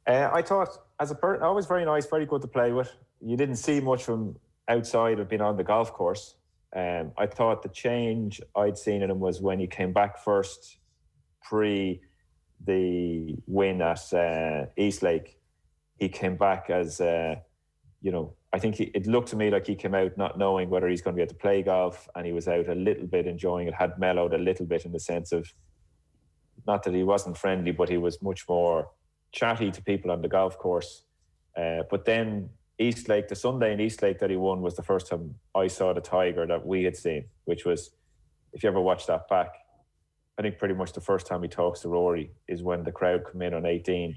I thought as a person, always very nice, very good to play with. You didn't see much from outside of being on the golf course. I thought the change I'd seen in him was when he came back first, pre the win at Eastlake. He came back as, I think it looked to me like he came out not knowing whether he's going to be able to play golf, and he was out a little bit enjoying it, had mellowed a little bit in the sense of, not that he wasn't friendly, but he was much more chatty to people on the golf course. But then Eastlake, the Sunday in Eastlake that he won, was the first time I saw the Tiger that we had seen, which was, if you ever watch that back, I think pretty much the first time he talks to Rory is when the crowd come in on 18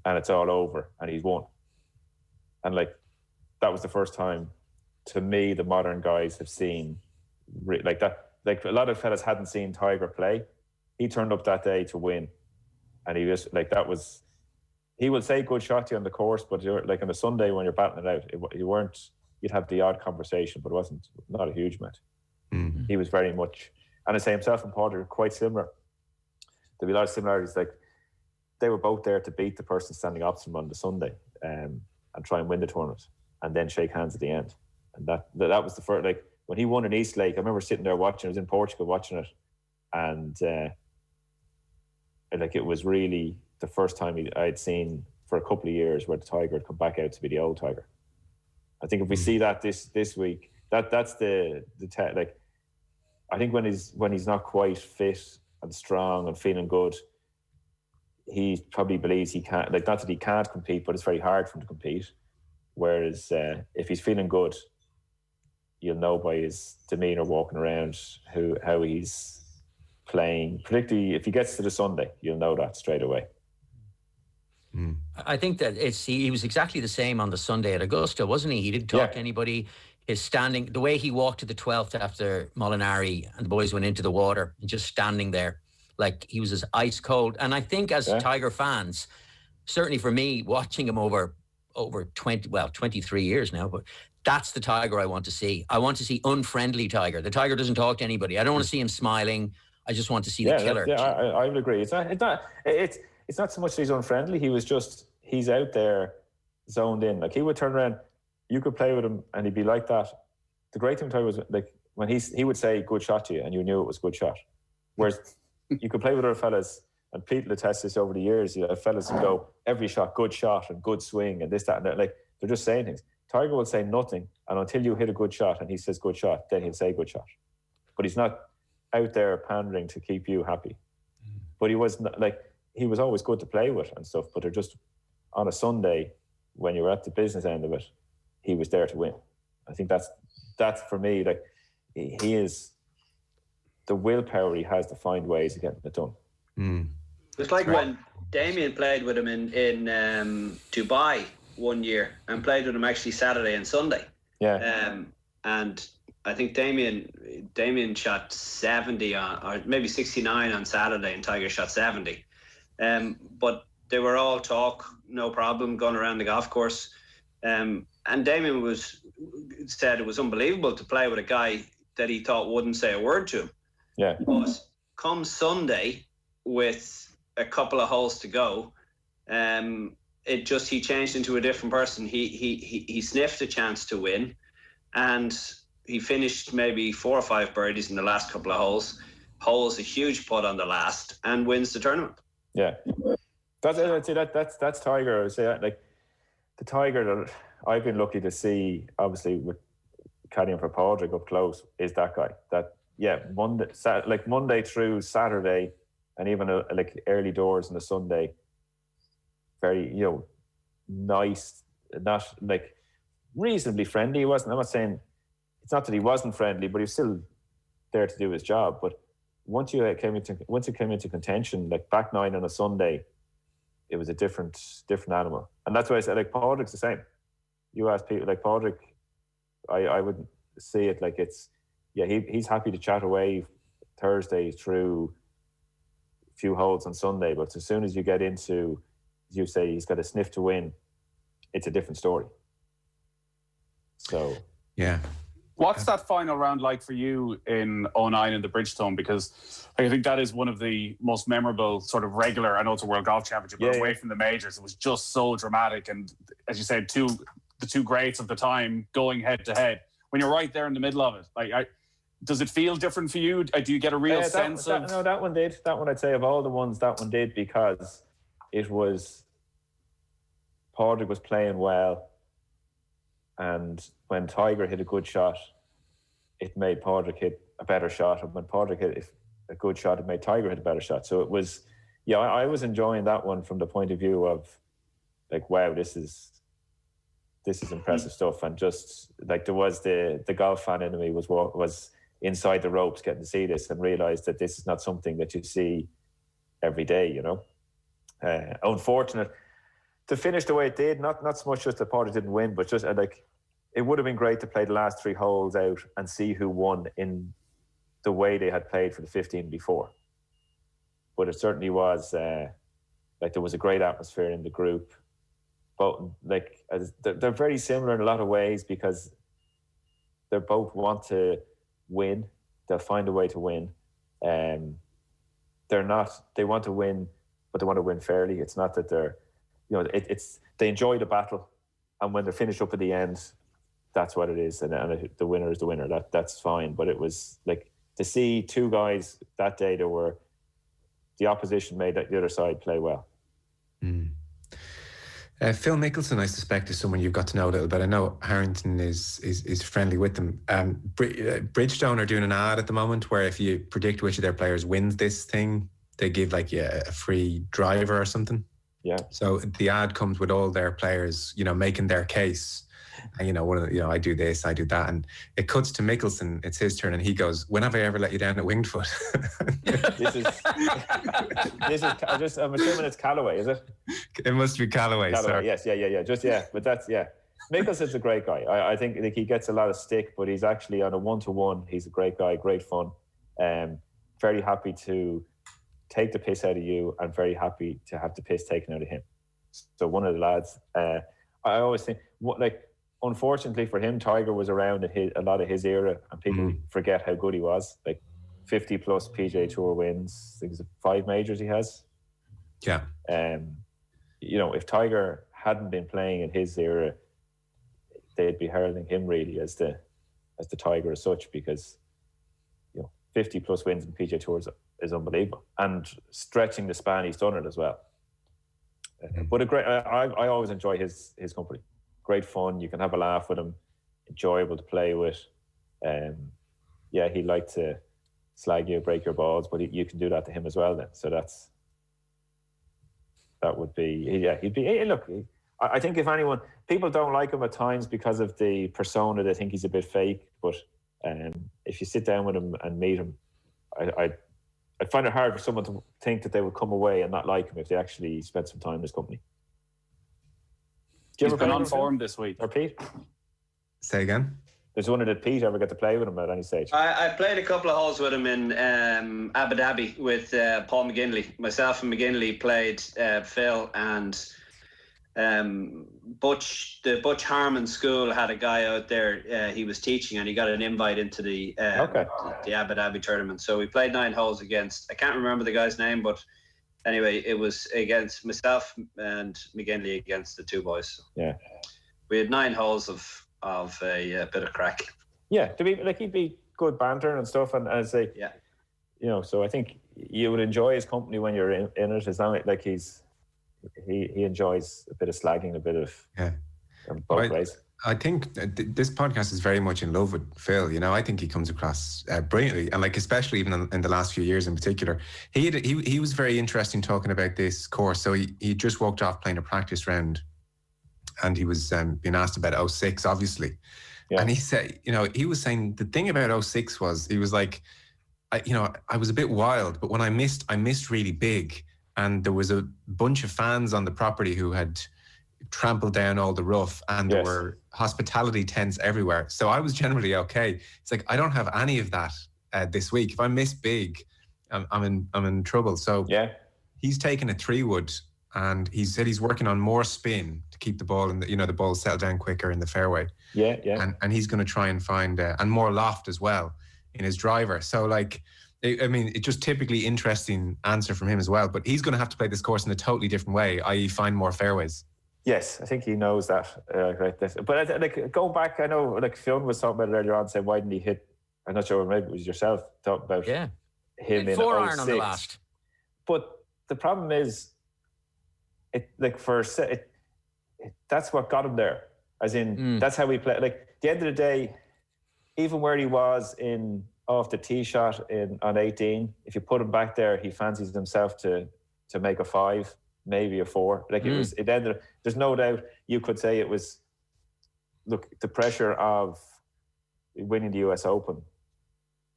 and it's all over and he's won. And that was the first time, to me, the modern guys have seen that. A lot of fellas hadn't seen Tiger play. He turned up that day to win, and he was he will say good shot to you on the course, but on a Sunday when you're batting it out, you'd have the odd conversation, but it wasn't, not a huge match. He was very much, and I say himself and Padraig are quite similar. There'll be a lot of similarities. They were both there to beat the person standing opposite them on the Sunday, and try and win the tournament, and then shake hands at the end. And that was the first, when he won in Eastlake, I remember sitting there watching. I was in Portugal watching it, and it was really the first time I'd seen for a couple of years where the Tiger had come back out to be the old Tiger. I think if we see that this week, that's the I think when he's not quite fit and strong and feeling good, he probably believes he can't. Not that he can't compete, but it's very hard for him to compete. Whereas if he's feeling good, you'll know by his demeanour walking around how he's playing. Particularly if he gets to the Sunday, you'll know that straight away. I think that he was exactly the same on the Sunday at Augusta, wasn't he? He didn't talk to anybody. His standing, the way he walked to the 12th after Molinari and the boys went into the water, and just standing there, he was as ice cold. And I think as Tiger fans, certainly for me, watching him over 23 years now, but that's the Tiger I want to see. I want to see unfriendly Tiger. The Tiger doesn't talk to anybody. I don't want to see him smiling. I just want to see the killer. Yeah, I would agree. It's not so much that he's unfriendly. He's out there zoned in. Like, he would turn around, you could play with him and he'd be like that. The great thing with Tiger was, like, when he would say good shot to you and you knew it was good shot. Whereas you could play with other fellas, and Pete will attest this over the years, you know, fellas would go, every shot, good shot and good swing and this, that, and that. Like, they're just saying things. Tiger will say nothing, and until you hit a good shot and he says good shot, then he'll say good shot. But he's not out there pandering to keep you happy. But he was not, like, he was always good to play with and stuff, but they're just, on a Sunday, when you were at the business end of it, he was there to win. I think that's for me, like, he is, the willpower he has to find ways of getting it done. It's like when Damien played with him in Dubai one year, and played with him actually Saturday and Sunday. Yeah. And I think Damien shot 70 or maybe 69 on Saturday, and Tiger shot 70. But they were all talk, no problem, going around the golf course. And Damien said it was unbelievable to play with a guy that he thought wouldn't say a word to him. Yeah. But come Sunday, with a couple of holes to go, he changed into a different person. He sniffed a chance to win, and he finished maybe 4 or 5 birdies in the last couple of holes. Holes a huge putt on the last, and wins the tournament. Yeah, that's Tiger. I would say that, like, the Tiger that I've been lucky to see, obviously with caddying for Padraig up close, is that guy. That Monday through Saturday, and even like early doors on a Sunday, very, you know, nice, not like reasonably friendly. He wasn't. I'm not saying, it's not that he wasn't friendly, but he was still there to do his job. But once it came into contention, like back 9 on a Sunday, it was a different animal. And that's why I said, like, Padraig's the same. You ask people like Padraig, I would see it like it's, yeah, he's happy to chat away Thursday through a few holes on Sunday, but as soon as you get into, as you say, he's got a sniff to win, it's a different story. So yeah. What's that final round like for you in 2009 in the Bridgestone? Because I think that is one of the most memorable sort of regular, I know it's a World Golf Championship, but away from the majors, it was just so dramatic. And as you said, the two greats of the time going head to head. When you're right there in the middle of it, like, does it feel different for you? Do you get a real sense of... No, that one did. That one, I'd say, of all the ones, that one did, because it was... Padraig was playing well, and when Tiger hit a good shot, it made Padraig hit a better shot, and when Padraig hit a good shot, it made Tiger hit a better shot. So it was... Yeah, I was enjoying that one from the point of view of, like, wow, this is impressive stuff. And just like, there was the golf fan in me was inside the ropes getting to see this and realised that this is not something that you see every day, you know. Unfortunate to finish the way it did, not so much just that Padraig didn't win, but just like, it would have been great to play the last 3 holes out and see who won in the way they had played for the 15 before. But it certainly was like, there was a great atmosphere in the group. But like, they're very similar in a lot of ways, because they both want to win. They'll find a way to win. They want to win, but they want to win fairly. It's not that they're, you know, they enjoy the battle, and when they're finished up at the end, that's what it is. And the winner is the winner. That's fine. But it was like, to see 2 guys that day, the opposition made the other side play well. Phil Mickelson, I suspect, is someone you've got to know a little bit. I know Harrington is friendly with them. Bridgestone are doing an ad at the moment where if you predict which of their players wins this thing, they give like a free driver or something. Yeah. So the ad comes with all their players, you know, making their case. And, you know, I do this, I do that. And it cuts to Mickelson, it's his turn, and he goes, when have I ever let you down at Winged Foot? I'm assuming it's Callaway, is it? It must be Callaway, sir. Yes, yeah. But that's, yeah. Mickelson's a great guy. I think like, he gets a lot of stick, but he's actually on a 1-to-1. He's a great guy, great fun. Very happy to take the piss out of you, and very happy to have the piss taken out of him. So one of the lads, I always think, like, unfortunately for him, Tiger was around a lot of his era, and people forget how good he was. Like 50 plus PGA Tour wins. I think it's 5 majors he has. Yeah. You know, if Tiger hadn't been playing in his era, they'd be heralding him really as the Tiger as such, because 50 plus wins in PGA Tours is unbelievable, and stretching the span he's done it as well. But a great, I always enjoy his company. Great fun. You can have a laugh with him. Enjoyable to play with. He'd like to slag you, break your balls, but you can do that to him as well. Then, so that would be. He'd be. Look, I think if anyone, people don't like him at times because of the persona. They think he's a bit fake. But if you sit down with him and meet him, I'd find it hard for someone to think that they would come away and not like him if they actually spent some time in his company. He's been on form this week. Or Pete? Say again? There's one did Pete ever get to play with him at any stage? I played a couple of holes with him in Abu Dhabi with Paul McGinley. Myself and McGinley played Phil, and the Butch Harmon School had a guy out there he was teaching, and he got an invite into the Abu Dhabi tournament. So we played 9 holes against, I can't remember the guy's name, but anyway, it was against myself and McGinley against the 2 boys. So yeah, we had 9 holes of a bit of crack. Yeah, he'd be good banter and stuff, and as they, so I think you would enjoy his company when you're in it. It's not like he enjoys a bit of slagging, a bit of both ways. I think this podcast is very much in love with Phil. I think he comes across brilliantly, and especially even in the last few years in particular, he was very interesting talking about this course. So he just walked off playing a practice round, and he was being asked about 06, obviously, and he said, he was saying the thing about 06 was he was like, I was a bit wild, but when I missed really big, and there was a bunch of fans on the property who had trampled down all the rough, and there were hospitality tents everywhere. So I was generally okay. It's like I don't have any of that this week. If I miss big, I'm in trouble. So he's taken a 3-wood, and he said he's working on more spin to keep the ball in the ball settle down quicker in the fairway. And he's going to try and find and more loft as well in his driver. So it's just typically interesting answer from him as well. But he's going to have to play this course in a totally different way, i.e. find more fairways. Yes, I think he knows that. But going back, I know Fionn was talking about it earlier on, saying why didn't he hit? I'm not sure, maybe it was yourself talking about him in 4-iron 06. on the last. But the problem is, that's what got him there. As in, that's how we play. At the end of the day, even where he was off the tee shot on 18, if you put him back there, he fancies himself to make a 5. Maybe a 4. It ended. There's no doubt you could say it was. Look, the pressure of winning the US Open,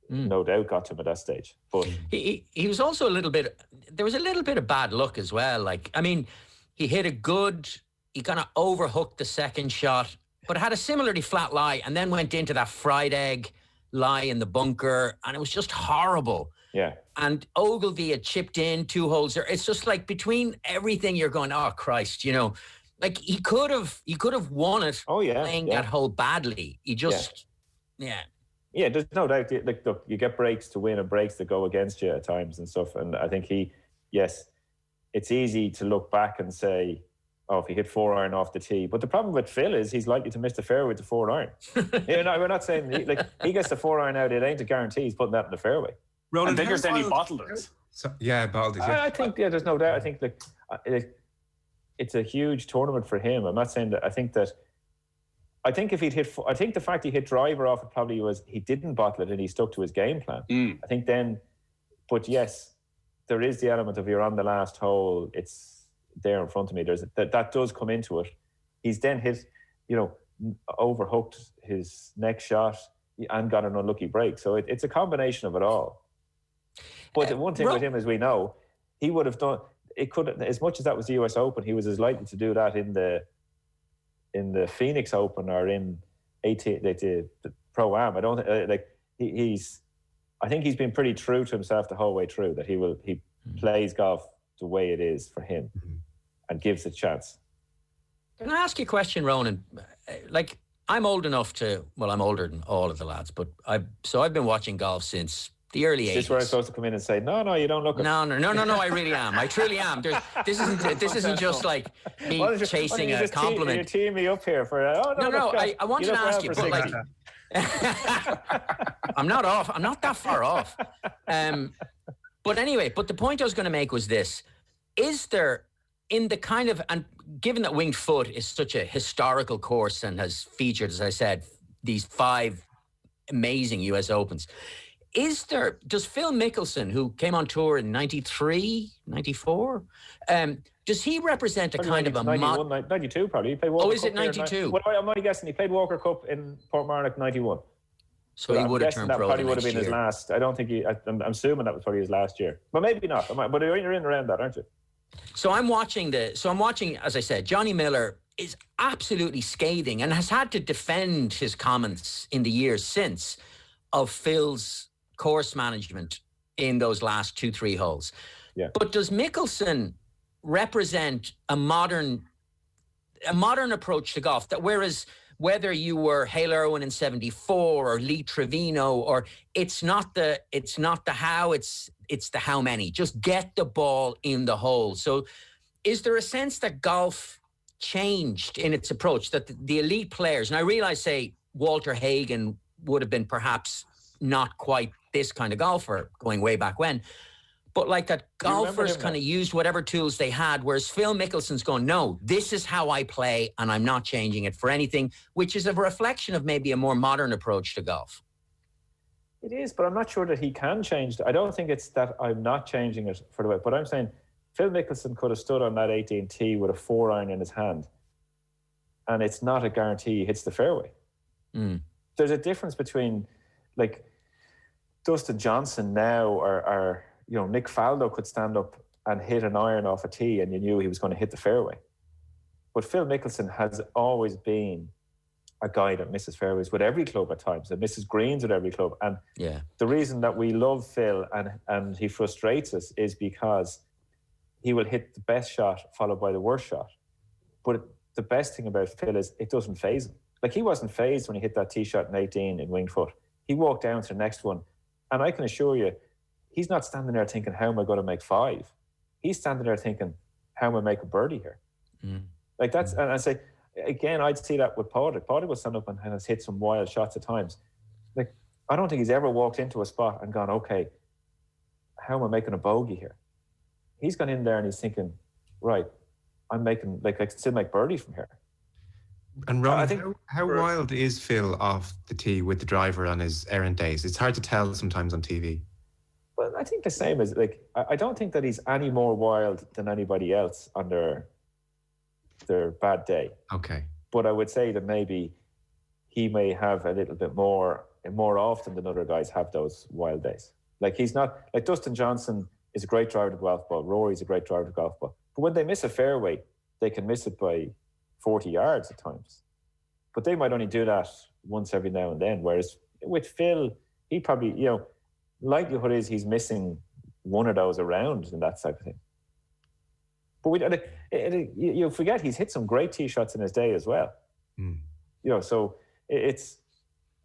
no doubt got to him at that stage. But he was also a little bit. There was a little bit of bad luck as well. He hit a good. He kind of overhooked the second shot, but had a similarly flat lie, and then went into that fried egg lie in the bunker, and it was just horrible. Yeah. And Ogilvy had chipped in 2 holes there. It's just between everything you're going, oh Christ, he could have won it playing that hole badly. He just Yeah, there's no doubt. Look, you get breaks to win and breaks that go against you at times and stuff. And I think it's easy to look back and say, oh, if he hit 4-iron off the tee. But the problem with Phil is he's likely to miss the fairway with the 4-iron. We're not saying he gets the 4-iron out. It ain't a guarantee he's putting that in the fairway. Ronan, and bigger than he bottled it. Bottled it. I think there's no doubt. I think it's a huge tournament for him. I'm not saying that. I think if he'd hit, I think the fact he hit driver off it probably was he didn't bottle it and he stuck to his game plan. I think then, but yes, there is the element of you're on the last hole. It's there in front of me. That does come into it. He's then hit, overhooked his next shot and got an unlucky break. So it's a combination of it all. But the one thing with him, as we know, he would have done it. Could, as much as that was the US Open, he was as likely to do that in the Phoenix Open or in the Pro Am. I don't I think he's been pretty true to himself the whole way through. That he plays golf the way it is for him, and gives it a chance. Can I ask you a question, Ronan? I'm old enough to. Well, I'm older than all of the lads, but I've been watching golf since The early 80s. This is where I'm supposed to come in and say, no, you don't look at No, I really am. I truly am. This isn't just like me chasing a compliment. You're teeing me up here for I wanted to ask you, but like, I'm not that far off. But anyway, the point I was going to make was this. Is there, in the kind of, and given that Winged Foot is such a historical course and has featured, as I said, these 5 amazing US Opens, does Phil Mickelson, who came on tour in 93, 94, does he represent a kind of a... 92 probably. He played Walker Cup. Is it 92? Well, I'm only guessing he played Walker Cup in Portmarnock 91. So he would have turned pro that probably would have been year. His last. I don't think I'm assuming that was probably his last year. But maybe not. But you're in around that, aren't you? So I'm watching, as I said, Johnny Miller is absolutely scathing and has had to defend his comments in the years since of Phil's course management in those last 2-3 holes. Yeah. But does Mickelson represent a modern approach to golf, that whereas whether you were Hale Irwin in 74 or Lee Trevino, or it's not the how, it's the how many. Just get the ball in the hole. So is there a sense that golf changed in its approach, that the elite players, and I realize, say, Walter Hagen would have been perhaps not quite this kind of golfer going way back when, but like that golfers kind of used whatever tools they had, whereas Phil Mickelson's going, no, this is how I play and I'm not changing it for anything, which is a reflection of maybe a more modern approach to golf. It is, but I'm not sure that he can change it. I don't think it's that I'm not changing it for the way, but I'm saying Phil Mickelson could have stood on that 18 tee with a 4-iron in his hand, and it's not a guarantee he hits the fairway. There's a difference between, like, Dustin Johnson now or Nick Fowler could stand up and hit an iron off a tee and you knew he was going to hit the fairway. But Phil Mickelson has always been a guy that misses fairways with every club at times, and misses greens with every club. And the reason that we love Phil and he frustrates us is because he will hit the best shot followed by the worst shot. But the best thing about Phil is it doesn't faze him. Like, he wasn't fazed when he hit that tee shot in 18 in Winged Foot. He walked down to the next one. And I can assure you, he's not standing there thinking, how am I going to make 5? He's standing there thinking, how am I make a birdie here? Like, that's, and I say, again, I'd see that with Padraig. Padraig will stand up and has hit some wild shots at times. Like, I don't think he's ever walked into a spot and gone, okay, how am I making a bogey here? He's gone in there and he's thinking, right, I'm making, like, I can still make birdie from here. And Ron, how wild is Phil off the tee with the driver on his errant days? It's hard to tell sometimes on TV. Well, I think the same as, like, I don't think that he's any more wild than anybody else on their bad day. Okay. But I would say that maybe he may have a little bit more often than other guys have those wild days. Like, he's not, like, Dustin Johnson is a great driver to golf ball. Rory's a great driver to golf ball. But when they miss a fairway, they can miss it by 40 yards at times. But they might only do that once every now and then. Whereas with Phil, he probably, likelihood is he's missing one of those around and that type of thing. But you forget he's hit some great tee shots in his day as well. So it's,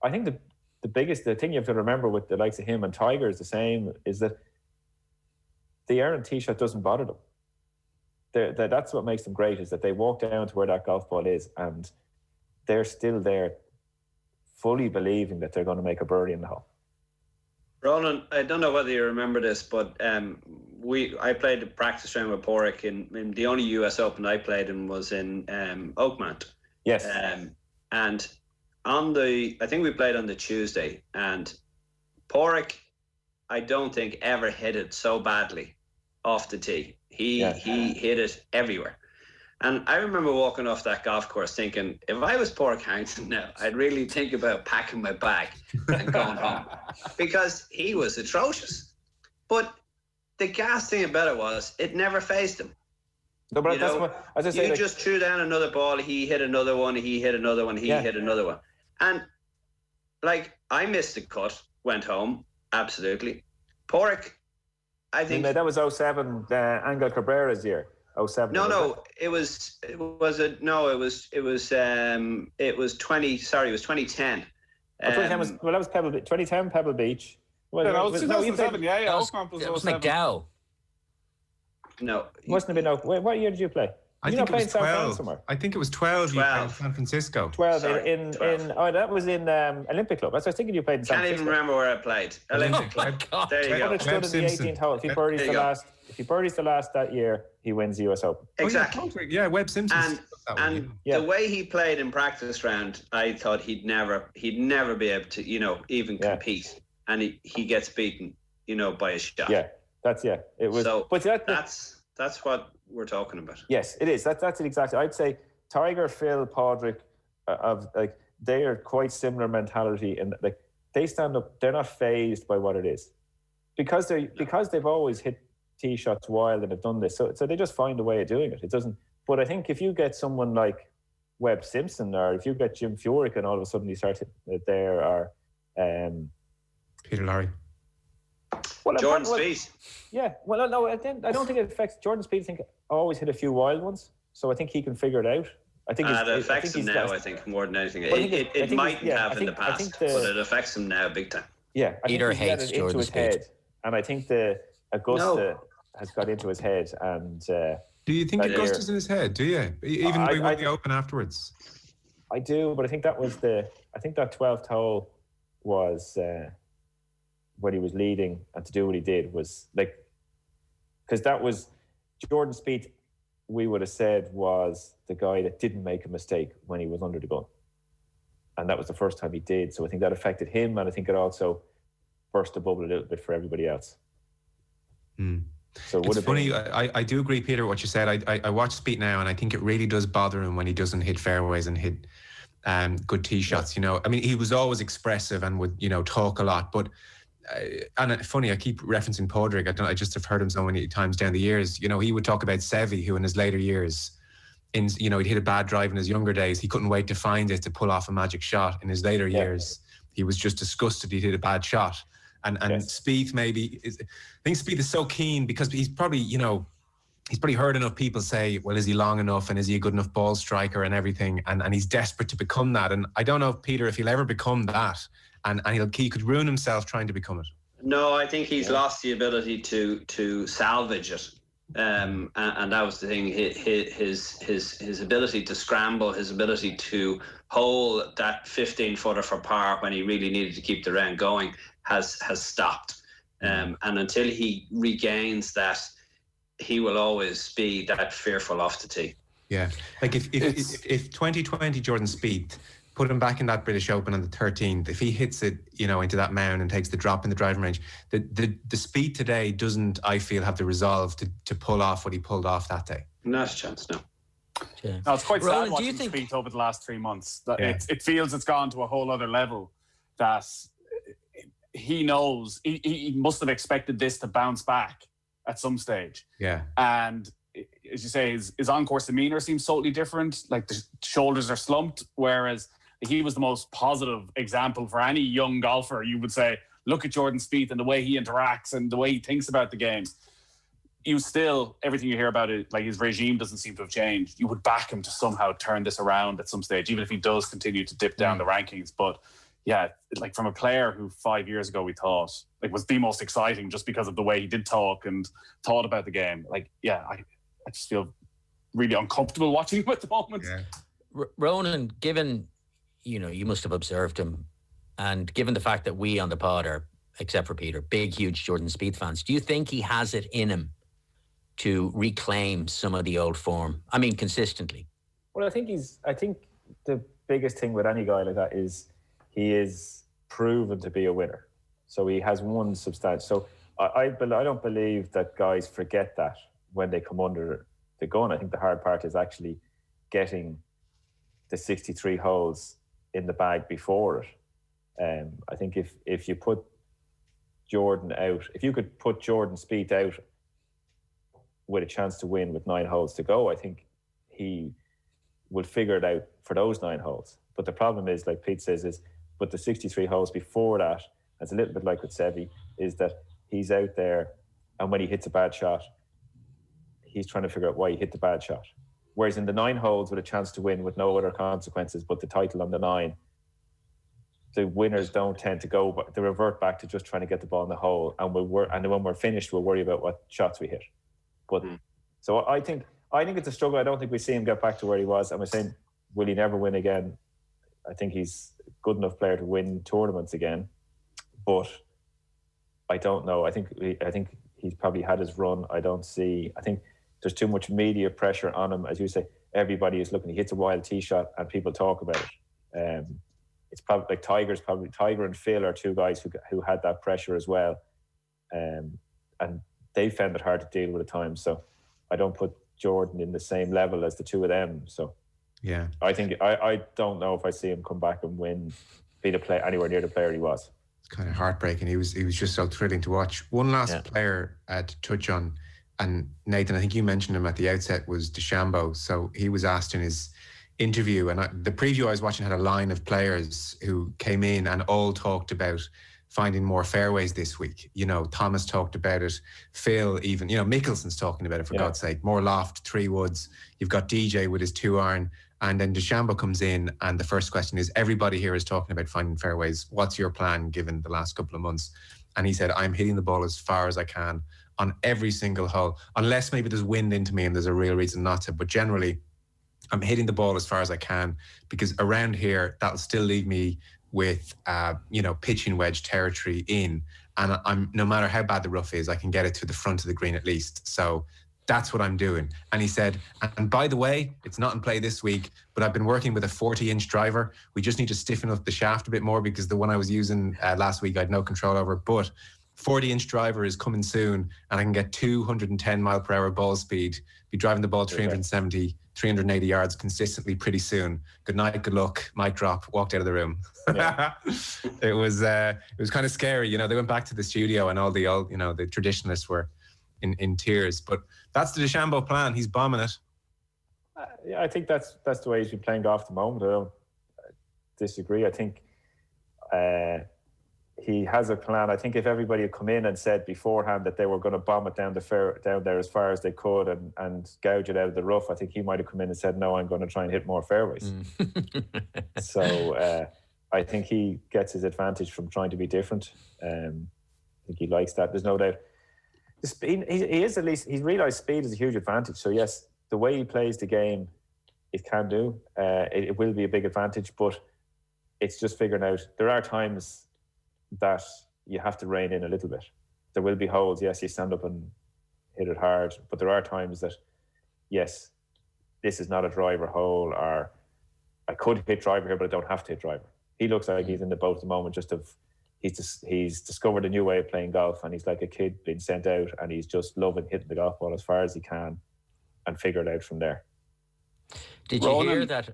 I think the thing you have to remember with the likes of him and Tiger is the same, is that the errant tee shot doesn't bother them. That's what makes them great, is that they walk down to where that golf ball is and they're still there fully believing that they're going to make a birdie in the hole. Ronan, I don't know whether you remember this, but I played a practice round with Porrick in the only US Open I played in was in Oakmount. Yes. And I think we played on the Tuesday, and Porrick, I don't think ever hit it so badly off the tee. He hit it everywhere. And I remember walking off that golf course thinking, if I was Porrick Harrington now, I'd really think about packing my bag and going home, because he was atrocious. But the gas thing about it was, it never fazed him. No, but that's what, as I say, just threw down another ball, he hit another one, he hit another one, he hit another one. And, like, I missed the cut, went home, absolutely. Porrick, I think that was 07, Angel Cabrera's year. 07. No, it was 2010. 2010 was 2010 Pebble Beach. Well, Yeah, no, it was 2007. Yeah, That was, Oakmont was it was 07. McDowell. No, Mustn't have been. What year did you play? I Did you think not it play was in South France 12. somewhere? I think it was 12. You played in 12. San Francisco. 12 Sorry, in 12. that was in Olympic Club. That's what I was thinking you played in San Can't Francisco. even remember where I played. Olympic Oh my Club. God. There you go. Ulrich stood in the Simpson. 18th hole. If he birdies There the you go. last, if he birdies the last that year, he wins the US Open. Exactly. Oh, yeah, Webb Simpson. And Yeah. the way he played in practice round, I thought he'd never be able to, even Yeah. compete. And he gets beaten, by a shot. Yeah, it was. So but that's what we're talking about. Yes, it is. That's it exactly. I'd say Tiger, Phil, Padraig, they are quite similar mentality, and they stand up. They're not phased by what it is, because they've always hit tee shots wild and have done this. So they just find a way of doing it. It doesn't. But I think if you get someone like Webb Simpson, or if you get Jim Furyk, and all of a sudden you start there, or Peter Lawrie. well, Jordan well, Spieth. Yeah, well, no, I don't think it affects Jordan Spieth. I think always hit a few wild ones, so I think he can figure it out. I think It affects him now, I think, more than anything. It mightn't have in the past, but it affects him now big time. Yeah, I Peter think he's got hates it into Jordan his Spieth. head, and I think the Augusta has got into his head. And Do you think that Augusta's in his head? Do you? Even though he won the Open afterwards. I do, but I think that was that 12th hole was when he was leading, and to do what he did was because that was Jordan Spieth. We would have said was the guy that didn't make a mistake when he was under the gun, and that was the first time he did. So I think that affected him, and I think it also burst the bubble a little bit for everybody else. So It's funny. I do agree, Peter, with what you said. I watch Spieth now, and I think it really does bother him when he doesn't hit fairways and hit good tee shots. I mean, he was always expressive and would talk a lot, but. And funny, I keep referencing Padraig. I just have heard him so many times down the years. He would talk about Sevi, who in his later years, he'd hit a bad drive in his younger days. He couldn't wait to find it to pull off a magic shot. In his later years, he was just disgusted he'd hit a bad shot. And Spieth I think Spieth is so keen because he's probably heard enough people say, well, is he long enough and is he a good enough ball striker and everything? And he's desperate to become that. And I don't know, Peter, if he'll ever become that. And he could ruin himself trying to become it. No, I think he's lost the ability to salvage it, and that was the thing. His ability to scramble, his ability to hold that 15-footer for par when he really needed to keep the round going has stopped. And until he regains that, he will always be that fearful off the tee. Yeah, if 2020 Jordan Spieth. Put him back in that British Open on the 13th. If he hits it, into that mound and takes the drop in the driving range, the Spieth today doesn't, I feel, have the resolve to pull off what he pulled off that day. Not a chance, no. Yeah. No, it's quite Ronan, sad watching Spieth over the last 3 months. That it feels it's gone to a whole other level. That he knows he must have expected this to bounce back at some stage. Yeah, and as you say, his on-course demeanor seems totally different. Like the shoulders are slumped, whereas he was the most positive example for any young golfer. You would say, look at Jordan Spieth and the way he interacts and the way he thinks about the game. You still, everything you hear about it, like his regime doesn't seem to have changed. You would back him to somehow turn this around at some stage, even if he does continue to dip down the rankings. But yeah, like from a player who 5 years ago we thought was the most exciting just because of the way he did talk and thought about the game. I just feel really uncomfortable watching him at the moment. Yeah. Ronan, given you must have observed him, and given the fact that we on the pod are, except for Peter, big, huge Jordan Spieth fans, do you think he has it in him to reclaim some of the old form? I mean, consistently. Well, I think the biggest thing with any guy like that is he is proven to be a winner. So he has won substantial. So I don't believe that guys forget that when they come under the gun. I think the hard part is actually getting the 63 holes in the bag before it. I think if you put Jordan out, if you could put Jordan Spieth out with a chance to win with 9 holes to go, I think he will figure it out for those 9 holes. But the problem is, like Pete says, but the 63 holes before that, it's a little bit like with Sevi, is that he's out there and when he hits a bad shot, he's trying to figure out why he hit the bad shot. Whereas in the 9 holes with a chance to win with no other consequences but the title on the 9, the winners don't tend to go, but they revert back to just trying to get the ball in the hole, and when we're finished, we'll worry about what shots we hit. But so I think it's a struggle. I don't think we see him get back to where he was. I'm saying, will he never win again? I think he's a good enough player to win tournaments again, but I don't know. I think he's probably had his run. I think there's too much media pressure on him, as you say. Everybody is looking. He hits a wild tee shot, and people talk about it. It's probably like Tiger and Phil are two guys who had that pressure as well, and they found it hard to deal with at times. So I don't put Jordan in the same level as the two of them. So yeah, I think I don't know if I see him come back and be the player anywhere near the player he was. It's kind of heartbreaking. He was just so thrilling to watch. One last player to touch on, and Nathan, I think you mentioned him at the outset, was DeChambeau. So he was asked in his interview, and the preview I was watching had a line of players who came in and all talked about finding more fairways this week. You know, Thomas talked about it, Phil even, you know, Mickelson's talking about it, for God's sake. More loft, 3 woods. You've got DJ with his 2-iron, and then DeChambeau comes in, and the first question is, everybody here is talking about finding fairways. What's your plan given the last couple of months? And he said, I'm hitting the ball as far as I can on every single hole, unless maybe there's wind into me and there's a real reason not to. But generally, I'm hitting the ball as far as I can, because around here, that'll still leave me with, pitching wedge territory in. And I'm, no matter how bad the rough is, I can get it to the front of the green at least. So that's what I'm doing. And he said, and by the way, it's not in play this week, but I've been working with a 40-inch driver. We just need to stiffen up the shaft a bit more, because the one I was using last week, I had no control over. But 40-inch driver is coming soon, and I can get 210 mile per hour ball speed, be driving the ball 370, 380 yards consistently pretty soon. Good night, good luck, mic drop, walked out of the room. Yeah. It was kind of scary. You know, they went back to the studio, and all the traditionalists were in tears. But that's the DeChambeau plan. He's bombing it. Yeah, I think that's the way he's been playing golf at the moment. I don't disagree. I think he has a plan. I think if everybody had come in and said beforehand that they were going to bomb it down there as far as they could and gouge it out of the rough, I think he might have come in and said, no, I'm going to try and hit more fairways. So I think he gets his advantage from trying to be different. I think he likes that. There's no doubt. The speed, he's realised speed is a huge advantage. So yes, the way he plays the game, it can do. It will be a big advantage, but it's just figuring out. There are times that you have to rein in a little bit. There will be holes, yes, you stand up and hit it hard, but there are times that, yes, this is not a driver hole, or I could hit driver here, but I don't have to hit driver. He looks like he's in the boat at the moment, he's discovered a new way of playing golf, and he's like a kid being sent out, and he's just loving hitting the golf ball as far as he can and figure it out from there. Did you hear that?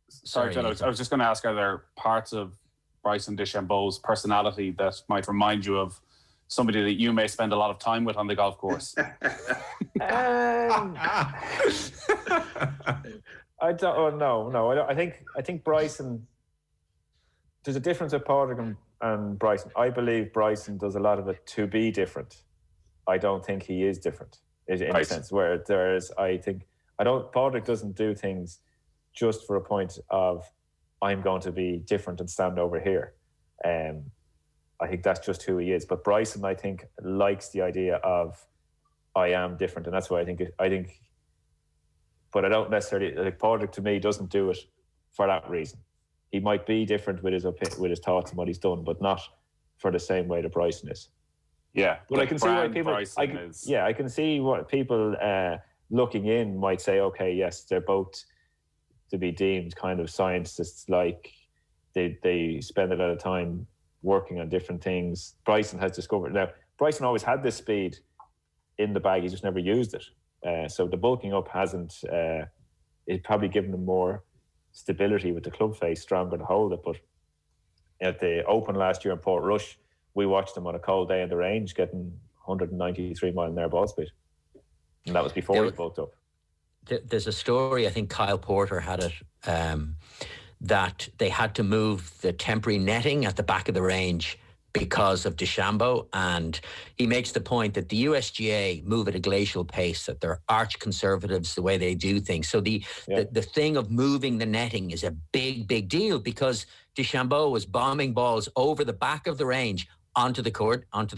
Sorry, John, I was just going to ask, are there parts of Bryson DeChambeau's personality that might remind you of somebody that you may spend a lot of time with on the golf course? No. I think Bryson. There's a difference with Padraig and Bryson. I believe Bryson does a lot of it to be different. I don't think he is different in a sense. Where Padraig doesn't do things just for a point of, I'm going to be different and stand over here. I think that's just who he is. But Bryson, I think, likes the idea of, I am different, and that's why I think. But I don't necessarily like Padraig. To me, doesn't do it for that reason. He might be different with his thoughts and what he's done, but not for the same way that Bryson is. Yeah, but I can see why people. I can see what people looking in might say. Okay, yes, they're both to be deemed kind of scientists, like they spend a lot of time working on different things. Bryson has discovered. Now, Bryson always had this speed in the bag, he just never used it. So the bulking up hasn't, it probably given him more stability with the club face, stronger to hold it. But at the Open last year in Portrush, we watched him on a cold day in the range getting 193 mile an hour ball speed. And that was before he bulked up. There's a story, I think Kyle Porter had it, that they had to move the temporary netting at the back of the range because of DeChambeau, and he makes the point that the USGA move at a glacial pace, that they're arch conservatives the way they do things. So the thing of moving the netting is a big deal, because DeChambeau was bombing balls over the back of the range onto the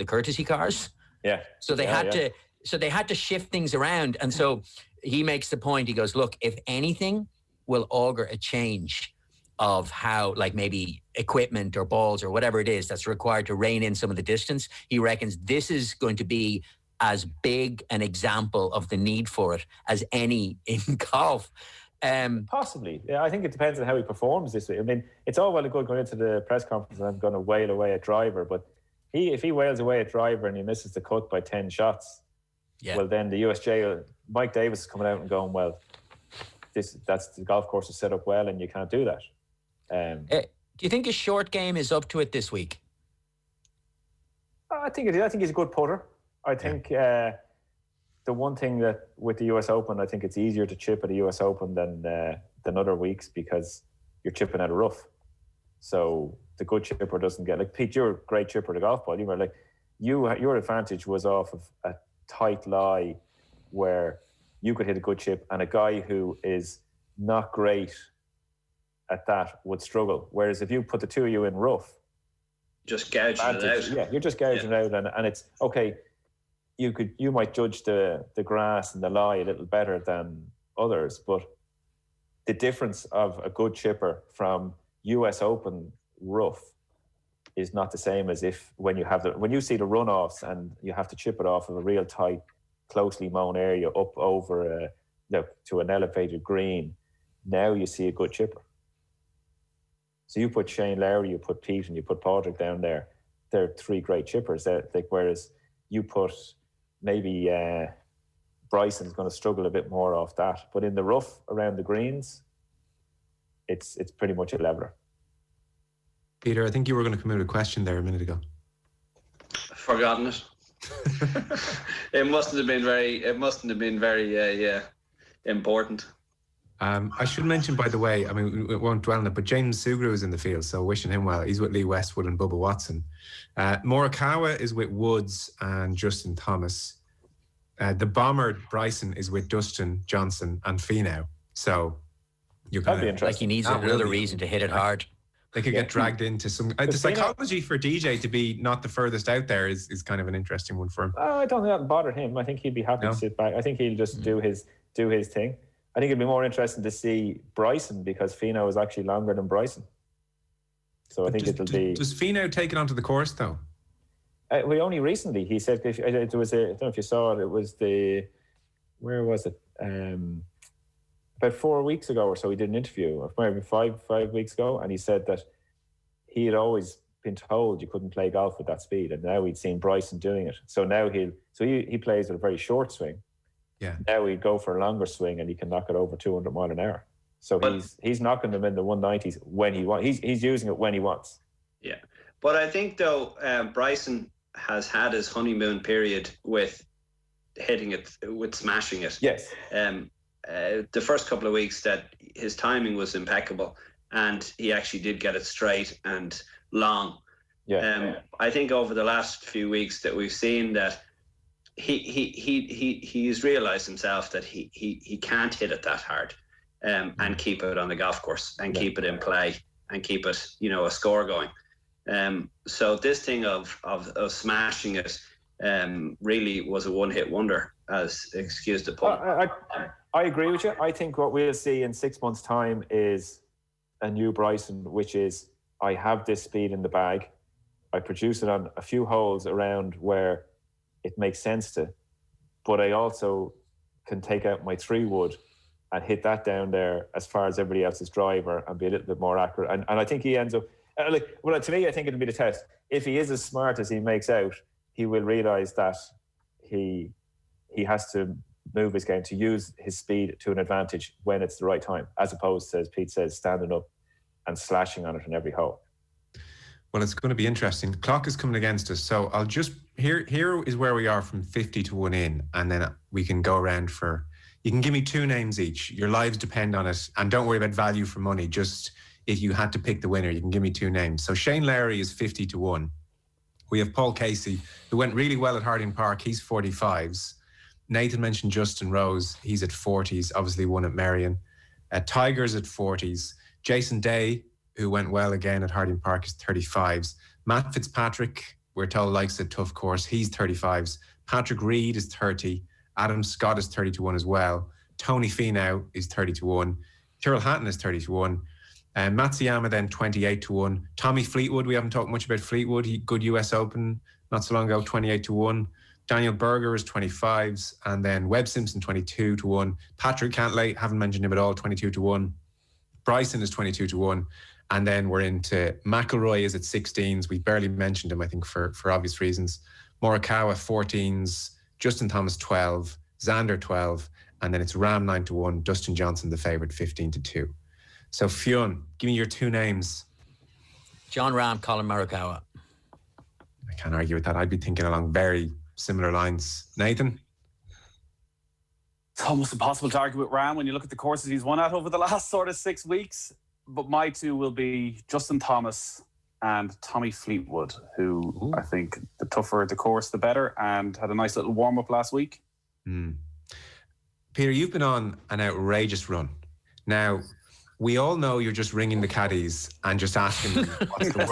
courtesy cars. Yeah. So they had to shift things around, and so he makes the point. He goes, look, if anything will augur a change of how, like, maybe equipment or balls or whatever it is that's required to rein in some of the distance, he reckons this is going to be as big an example of the need for it as any in golf. Possibly. Yeah, I think it depends on how he performs this week. I mean, it's all well and good going into the press conference and I'm going to wail away at driver, but if he wails away at driver and he misses the cut by 10 shots, well, then the USJ, Mike Davis is coming out and going, well, that's the golf course is set up well and you can't do that. Do you think his short game is up to it this week? I think he's a good putter. I think the one thing that with the US Open, I think it's easier to chip at a US Open than other weeks because you're chipping at a rough. So the good chipper doesn't get, like, Pete, you're a great chipper at a golf ball. You were like, your advantage was off of a tight lie where you could hit a good chip and a guy who is not great at that would struggle. Whereas if you put the two of you in rough, just gouging it out. Yeah, you're just gouging it out, and it's okay. You might judge the grass and the lie a little better than others, but the difference of a good chipper from US Open rough is not the same as when you see the runoffs and you have to chip it off of a real tight, closely mown area up over to an elevated green. Now you see a good chipper. So you put Shane Lowry, you put Pete, and you put Padraig down there. They're three great chippers. Whereas you put maybe Bryson's going to struggle a bit more off that. But in the rough around the greens, it's pretty much a leveler. Peter, I think you were going to come in with a question there a minute ago. Forgotten it. It mustn't have been very important. I should mention, by the way, I mean, we won't dwell on it, but James Sugru is in the field, so wishing him well. He's with Lee Westwood and Bubba Watson. Morikawa is with Woods and Justin Thomas. The bomber Bryson is with Dustin Johnson and Fionn. So you're That'd be interesting. Like he needs another reason to hit it hard. They could get dragged into some. The psychology for DJ to be not the furthest out there is kind of an interesting one for him. I don't think that'll bother him. I think he'd be happy to sit back. I think he'll just do his thing. I think it'd be more interesting to see Bryson because Fionn is actually longer than Bryson. So I think it'll be. Does Fionn take it onto the course though? Well, only recently he said there was I don't know if you saw it. It was where was it? About 4 weeks ago or so, he did an interview, or maybe five weeks ago, and he said that he had always been told you couldn't play golf with that speed, and now he'd seen Bryson doing it. So now he plays with a very short swing. Yeah. Now he'd go for a longer swing, and he can knock it over 200 mile an hour. So he's knocking them in the 190s when he wants. He's using it when he wants. Yeah, but I think though Bryson has had his honeymoon period with hitting it, with smashing it. Yes. The first couple of weeks that his timing was impeccable and he actually did get it straight and long. Yeah. I think over the last few weeks that we've seen that he's realized himself that he can't hit it that hard and keep it on the golf course and keep it in play and keep it, a score going. So this thing of smashing it really was a one-hit wonder, as excuse the pun. I agree with you. I think what we'll see in 6 months' time is a new Bryson, which is I have this speed in the bag. I produce it on a few holes around where it makes sense to, but I also can take out my 3-wood and hit that down there as far as everybody else's driver and be a little bit more accurate. And I think he ends up, to me, I think it'll be the test. If he is as smart as he makes out, he will realise that he has to move his game to use his speed to an advantage when it's the right time, as opposed to, as Pete says, standing up and slashing on it in every hole. Well, it's going to be interesting. The clock is coming against us, so I'll just here is where we are from 50 to 1 in, and then we can go around for. You can give me 2 names each. Your lives depend on it, and don't worry about value for money. Just if you had to pick the winner, you can give me 2 names. So Shane Lowry is 50 to 1. We have Paul Casey, who went really well at Harding Park. He's 45s. Nathan mentioned Justin Rose. He's at 40s, obviously won at Merion. Tiger's at 40s. Jason Day, who went well again at Harding Park, is 35s. Matt Fitzpatrick, we're told, likes a tough course. He's 35s. Patrick Reed is 30. Adam Scott is 30-1 as well. Tony Finau is 30-1. Tyrrell Hatton is 30-1. Matsuyama then 28-1. Tommy Fleetwood, we haven't talked much about Fleetwood. He good US Open not so long ago, 28-1. Daniel Berger is 25s, and then Webb Simpson 22-1. Patrick Cantlay, haven't mentioned him at all, 22-1. Bryson is 22-1, and then we're into McIlroy is at 16s. We barely mentioned him, I think, for obvious reasons. Morikawa 14s, Justin Thomas 12, Xander 12, and then it's Ram 9-1. Dustin Johnson the favourite 15-2. So Fionn, give me your two names. John Ram, Colin Morikawa. I can't argue with that. I'd be thinking along very similar lines. Nathan? It's almost impossible to argue with Ram when you look at the courses he's won at over the last sort of 6 weeks. But my two will be Justin Thomas and Tommy Fleetwood, who I think the tougher the course, the better, and had a nice little warm-up last week. Peter, you've been on an outrageous run. Now, we all know you're just ringing the caddies and just asking them what's the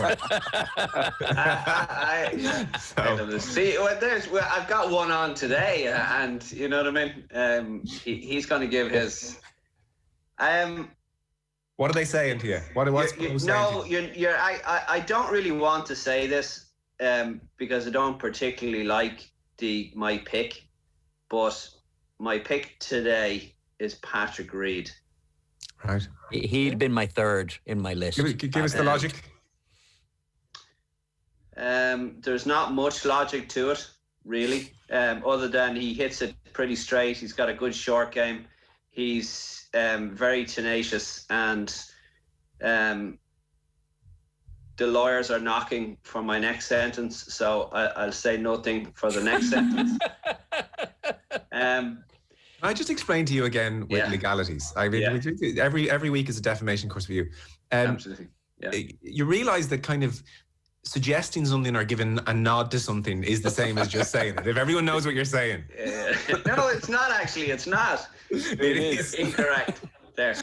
word. See, I've got one on today, and you know what I mean. He's going to give his. What are they saying to you? I don't really want to say this because I don't particularly like my pick, but my pick today is Patrick Reed. Right. He'd been my third in my list. Give us the logic. There's not much logic to it, really, other than he hits it pretty straight. He's got a good short game. He's very tenacious, and the lawyers are knocking for my next sentence, so I'll say nothing for the next sentence. I just explained to you again with legalities. I mean, every week is a defamation course for you. Absolutely. Yeah. You realise that kind of suggesting something or giving a nod to something is the same as just saying it. If everyone knows what you're saying. No, it's not actually. It's not. It is incorrect. There.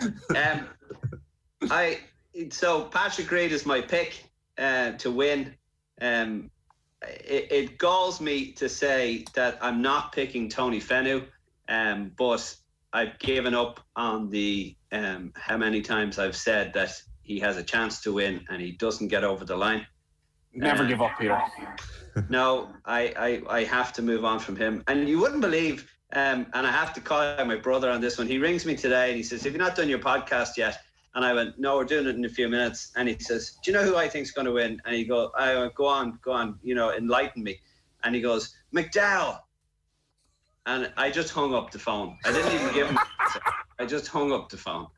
So Patrick Reed is my pick to win. It galls me to say that I'm not picking Tony Finau. But I've given up on the how many times I've said that he has a chance to win and he doesn't get over the line. Never give up, Peter. No, I have to move on from him. And you wouldn't believe, and I have to call out my brother on this one. He rings me today and he says, "Have you not done your podcast yet?" And I went, "No, we're doing it in a few minutes." And he says, "Do you know who I think's going to win?" And I went, go on, enlighten me. And he goes, "McDowell." And I just hung up the phone. I didn't even give him. I just hung up the phone.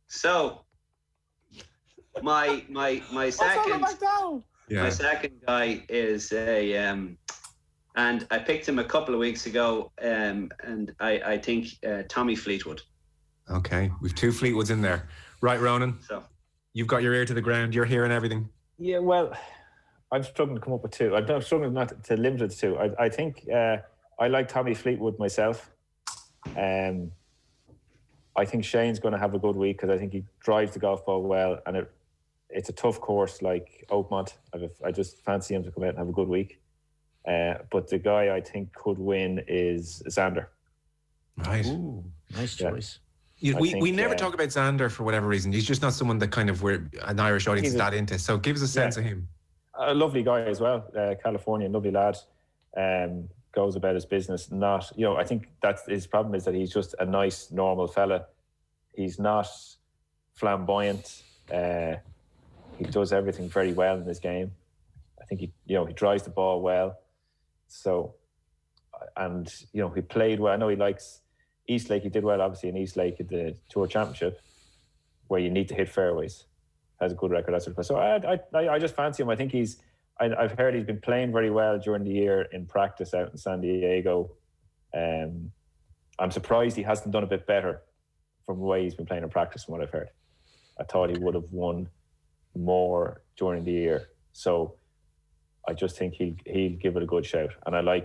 So my second my second guy is and I picked him a couple of weeks ago. And I think Tommy Fleetwood. Okay, we've two Fleetwoods in there, right, Ronan? So you've got your ear to the ground. You're hearing everything. Yeah, well, I'm struggling to come up with two. I'm struggling not to limit it to two. I think. I like Tommy Fleetwood myself. I think Shane's going to have a good week because I think he drives the golf ball well, and it's a tough course like Oakmont. I just fancy him to come out and have a good week. But the guy I think could win is Xander. Right. Ooh, nice choice. Yeah, we never talk about Xander for whatever reason. He's just not someone that kind of we're an Irish audience is that into. So give us a sense of him. A lovely guy as well. Californian, lovely lad. Goes about his business. Not, I think that's his problem, is that he's just a nice, normal fella. He's not flamboyant. He does everything very well in his game. I think he drives the ball well. So, and he played well. I know he likes Eastlake. He did well, obviously, in Eastlake at the Tour Championship, where you need to hit fairways. Has a good record. That's what. So I just fancy him. I think I've heard he's been playing very well during the year in practice out in San Diego. I'm surprised he hasn't done a bit better from the way he's been playing in practice, from what I've heard. I thought he would have won more during the year. So I just think he'll give it a good shout. And I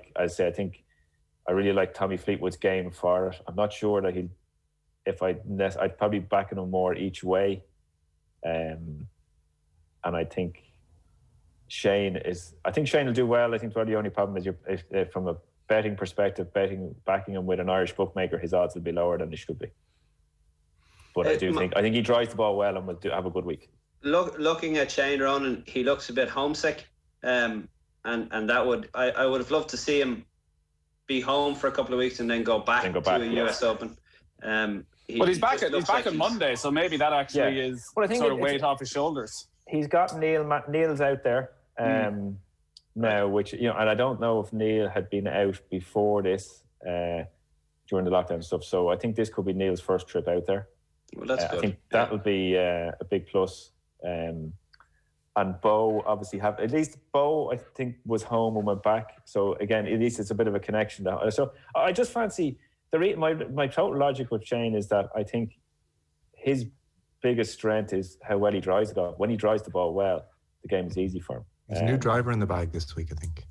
really like Tommy Fleetwood's game for it. I'm not sure that I'd probably backing him more each way. And I think Shane will do well. I think the only problem is if from a betting perspective, backing him with an Irish bookmaker, his odds will be lower than they should be. But I think he drives the ball well and will have a good week. Looking at Shane Ronan, he looks a bit homesick, and that would I would have loved to see him be home for a couple of weeks and then go back to a US Open. He's back on Monday, so maybe that actually is sort of weight off his shoulders. He's got Neil's out there now, which and I don't know if Neil had been out before this during the lockdown and stuff. So I think this could be Neil's first trip out there. Well, that's good. I think that would be a big plus. And Bo obviously at least Bo I think was home and went back. So again, at least it's a bit of a connection. So I just fancy my total logic with Shane is that I think his biggest strength is how well he drives the ball. When he drives the ball well, the game is easy for him. There's a new driver in the bag this week, I think.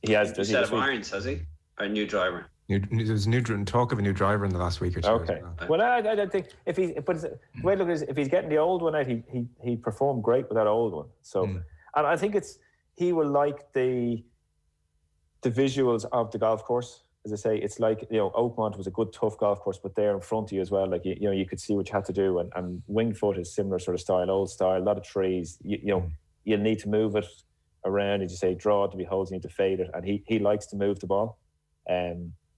He has. A set of irons, has he? Or a new driver? There's talk of a new driver in the last week or two. Okay. Well, I don't think if he's getting the old one out, he performed great with that old one. So, and I think he will like the visuals of the golf course. As I say, it's like Oakmont was a good tough golf course, but there in front of you as well. Like you could see what you had to do, and Wingfoot is similar sort of style, old style, a lot of trees. You'll need to move it around, as you say, draw it to be holes, you need to fade it, and he likes to move the ball.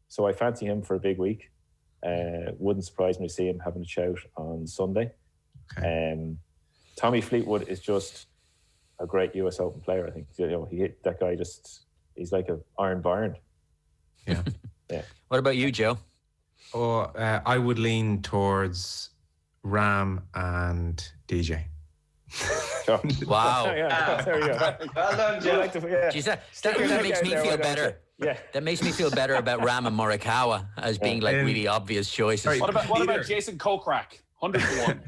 So I fancy him for a big week. Wouldn't surprise me to see him having a shout on Sunday. Okay. Tommy Fleetwood is just a great US Open player. I think that guy he's like an iron barn. Yeah. Yeah. What about you, Joe? I would lean towards Ram and DJ. Wow. There you go. Well done, Joe. That makes me feel better. Yeah. That makes me feel better about Ram and Morikawa as being really obvious choices. What about Jason Kokrak? 100-1.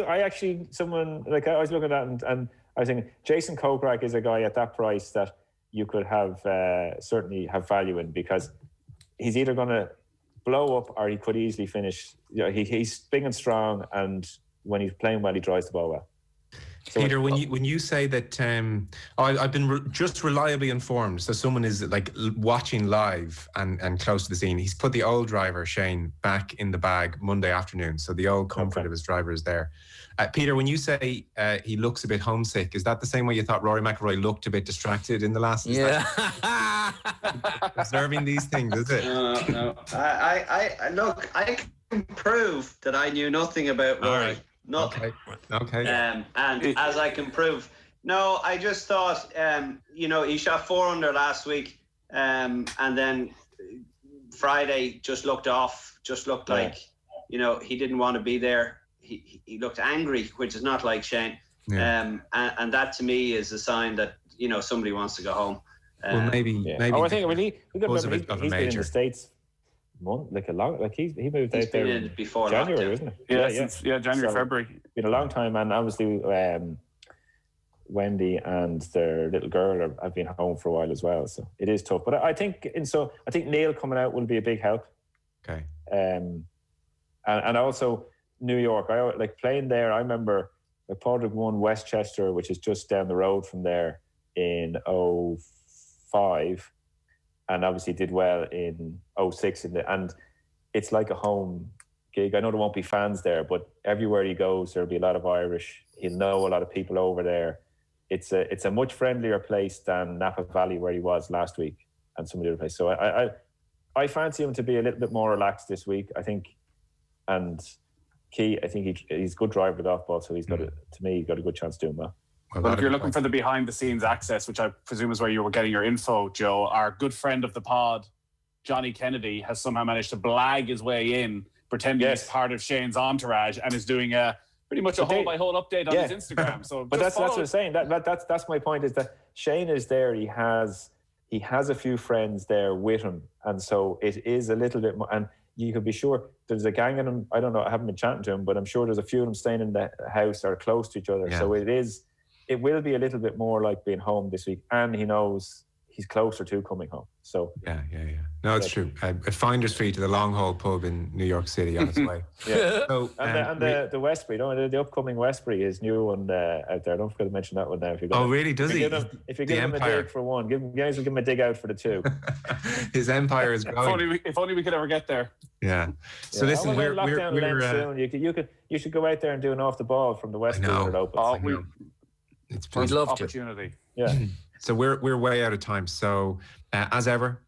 I actually, someone, like I was looking at it and I was thinking, Jason Kokrak is a guy at that price that you could have certainly have value in, because he's either going to blow up or he could easily finish. He's big and strong, and when he's playing well, he drives the ball well. So Peter, when you say that, I've been just reliably informed. So someone is like watching live and close to the scene. He's put the old driver Shane back in the bag Monday afternoon. So the old comfort of his driver is there. Peter, when you say he looks a bit homesick, is that the same way you thought Rory McIlroy looked a bit distracted in the last? Yeah. Observing these things, is it? No. I look. I can prove that I knew nothing about Rory. Right. Nothing. Okay. And as I can prove, no, I just thought, he shot 4 under last week, and then Friday just looked off. Just looked like, he didn't want to be there. He looked angry, which is not like Shane. Yeah. And that to me is a sign that somebody wants to go home. Well, maybe. I think he's been in the States. He moved out there before January, lockdown. Isn't it? Yeah, January, February. Been a long time, and obviously Wendy and their little girl have been home for a while as well. So it is tough, but I think Neil coming out will be a big help. Okay. And also New York. I like playing there. I remember Padraig won Westchester, which is just down the road from there, in 2005. And obviously did well in 2006 and it's like a home gig. I know there won't be fans there, but everywhere he goes, there'll be a lot of Irish. He'll know a lot of people over there. It's a much friendlier place than Napa Valley, where he was last week, and some of the other places. So I fancy him to be a little bit more relaxed this week, I think. And Key, I think he's a good driver with off ball, so he's got a good chance doing well. Well, if you're looking for the behind-the-scenes access, which I presume is where you were getting your info, Joe, our good friend of the pod, Johnny Kennedy, has somehow managed to blag his way in, pretending he's part of Shane's entourage, and is doing pretty much a hole-by-hole update on his Instagram. So, but that's what I'm saying. That's my point. Is that Shane is there? He has a few friends there with him, and so it is a little bit more. And you could be sure there's a gang of them. I don't know. I haven't been chatting to him, but I'm sure there's a few of them staying in the house or close to each other. Yeah. So it is. it will be a little bit more like being home this week, and he knows he's closer to coming home. So yeah. No, it's true. A finder's fee to the Long Hole pub in New York City on its way. Yeah. So, the Westbury, the upcoming Westbury, his new one out there. Don't forget to mention that one now. If you're gonna, really? Does he? If you give him a dig for one, give him a dig out for the two. His empire is growing. If only we could ever get there. Yeah. So listen, we're soon. You should go out there and do an off the ball from the Westbury when it opens. We'd love opportunity. Yeah. So we're way out of time. So as ever,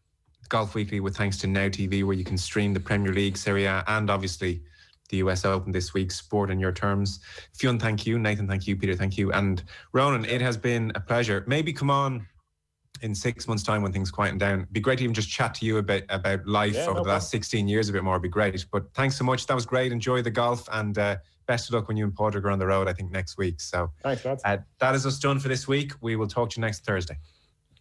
Golf Weekly with thanks to Now TV, where you can stream the Premier League, Serie A, and obviously the US Open this week. Sport on your terms. Fionn, thank you. Nathan, thank you. Peter, thank you. And Ronan, it has been a pleasure. Maybe come on in 6 months' time when things quieten down. It'd be great to even just chat to you about life over the last 16 years a bit more. It'd be great. But thanks so much. That was great. Enjoy the golf, and best of luck when you and Padraig are on the road, I think, next week. So thanks, lads. That is us done for this week. We will talk to you next Thursday.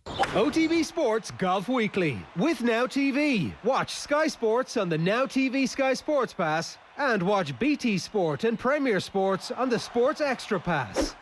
OTB Sports Golf Weekly with Now TV. Watch Sky Sports on the Now TV Sky Sports Pass, and watch BT Sport and Premier Sports on the Sports Extra Pass.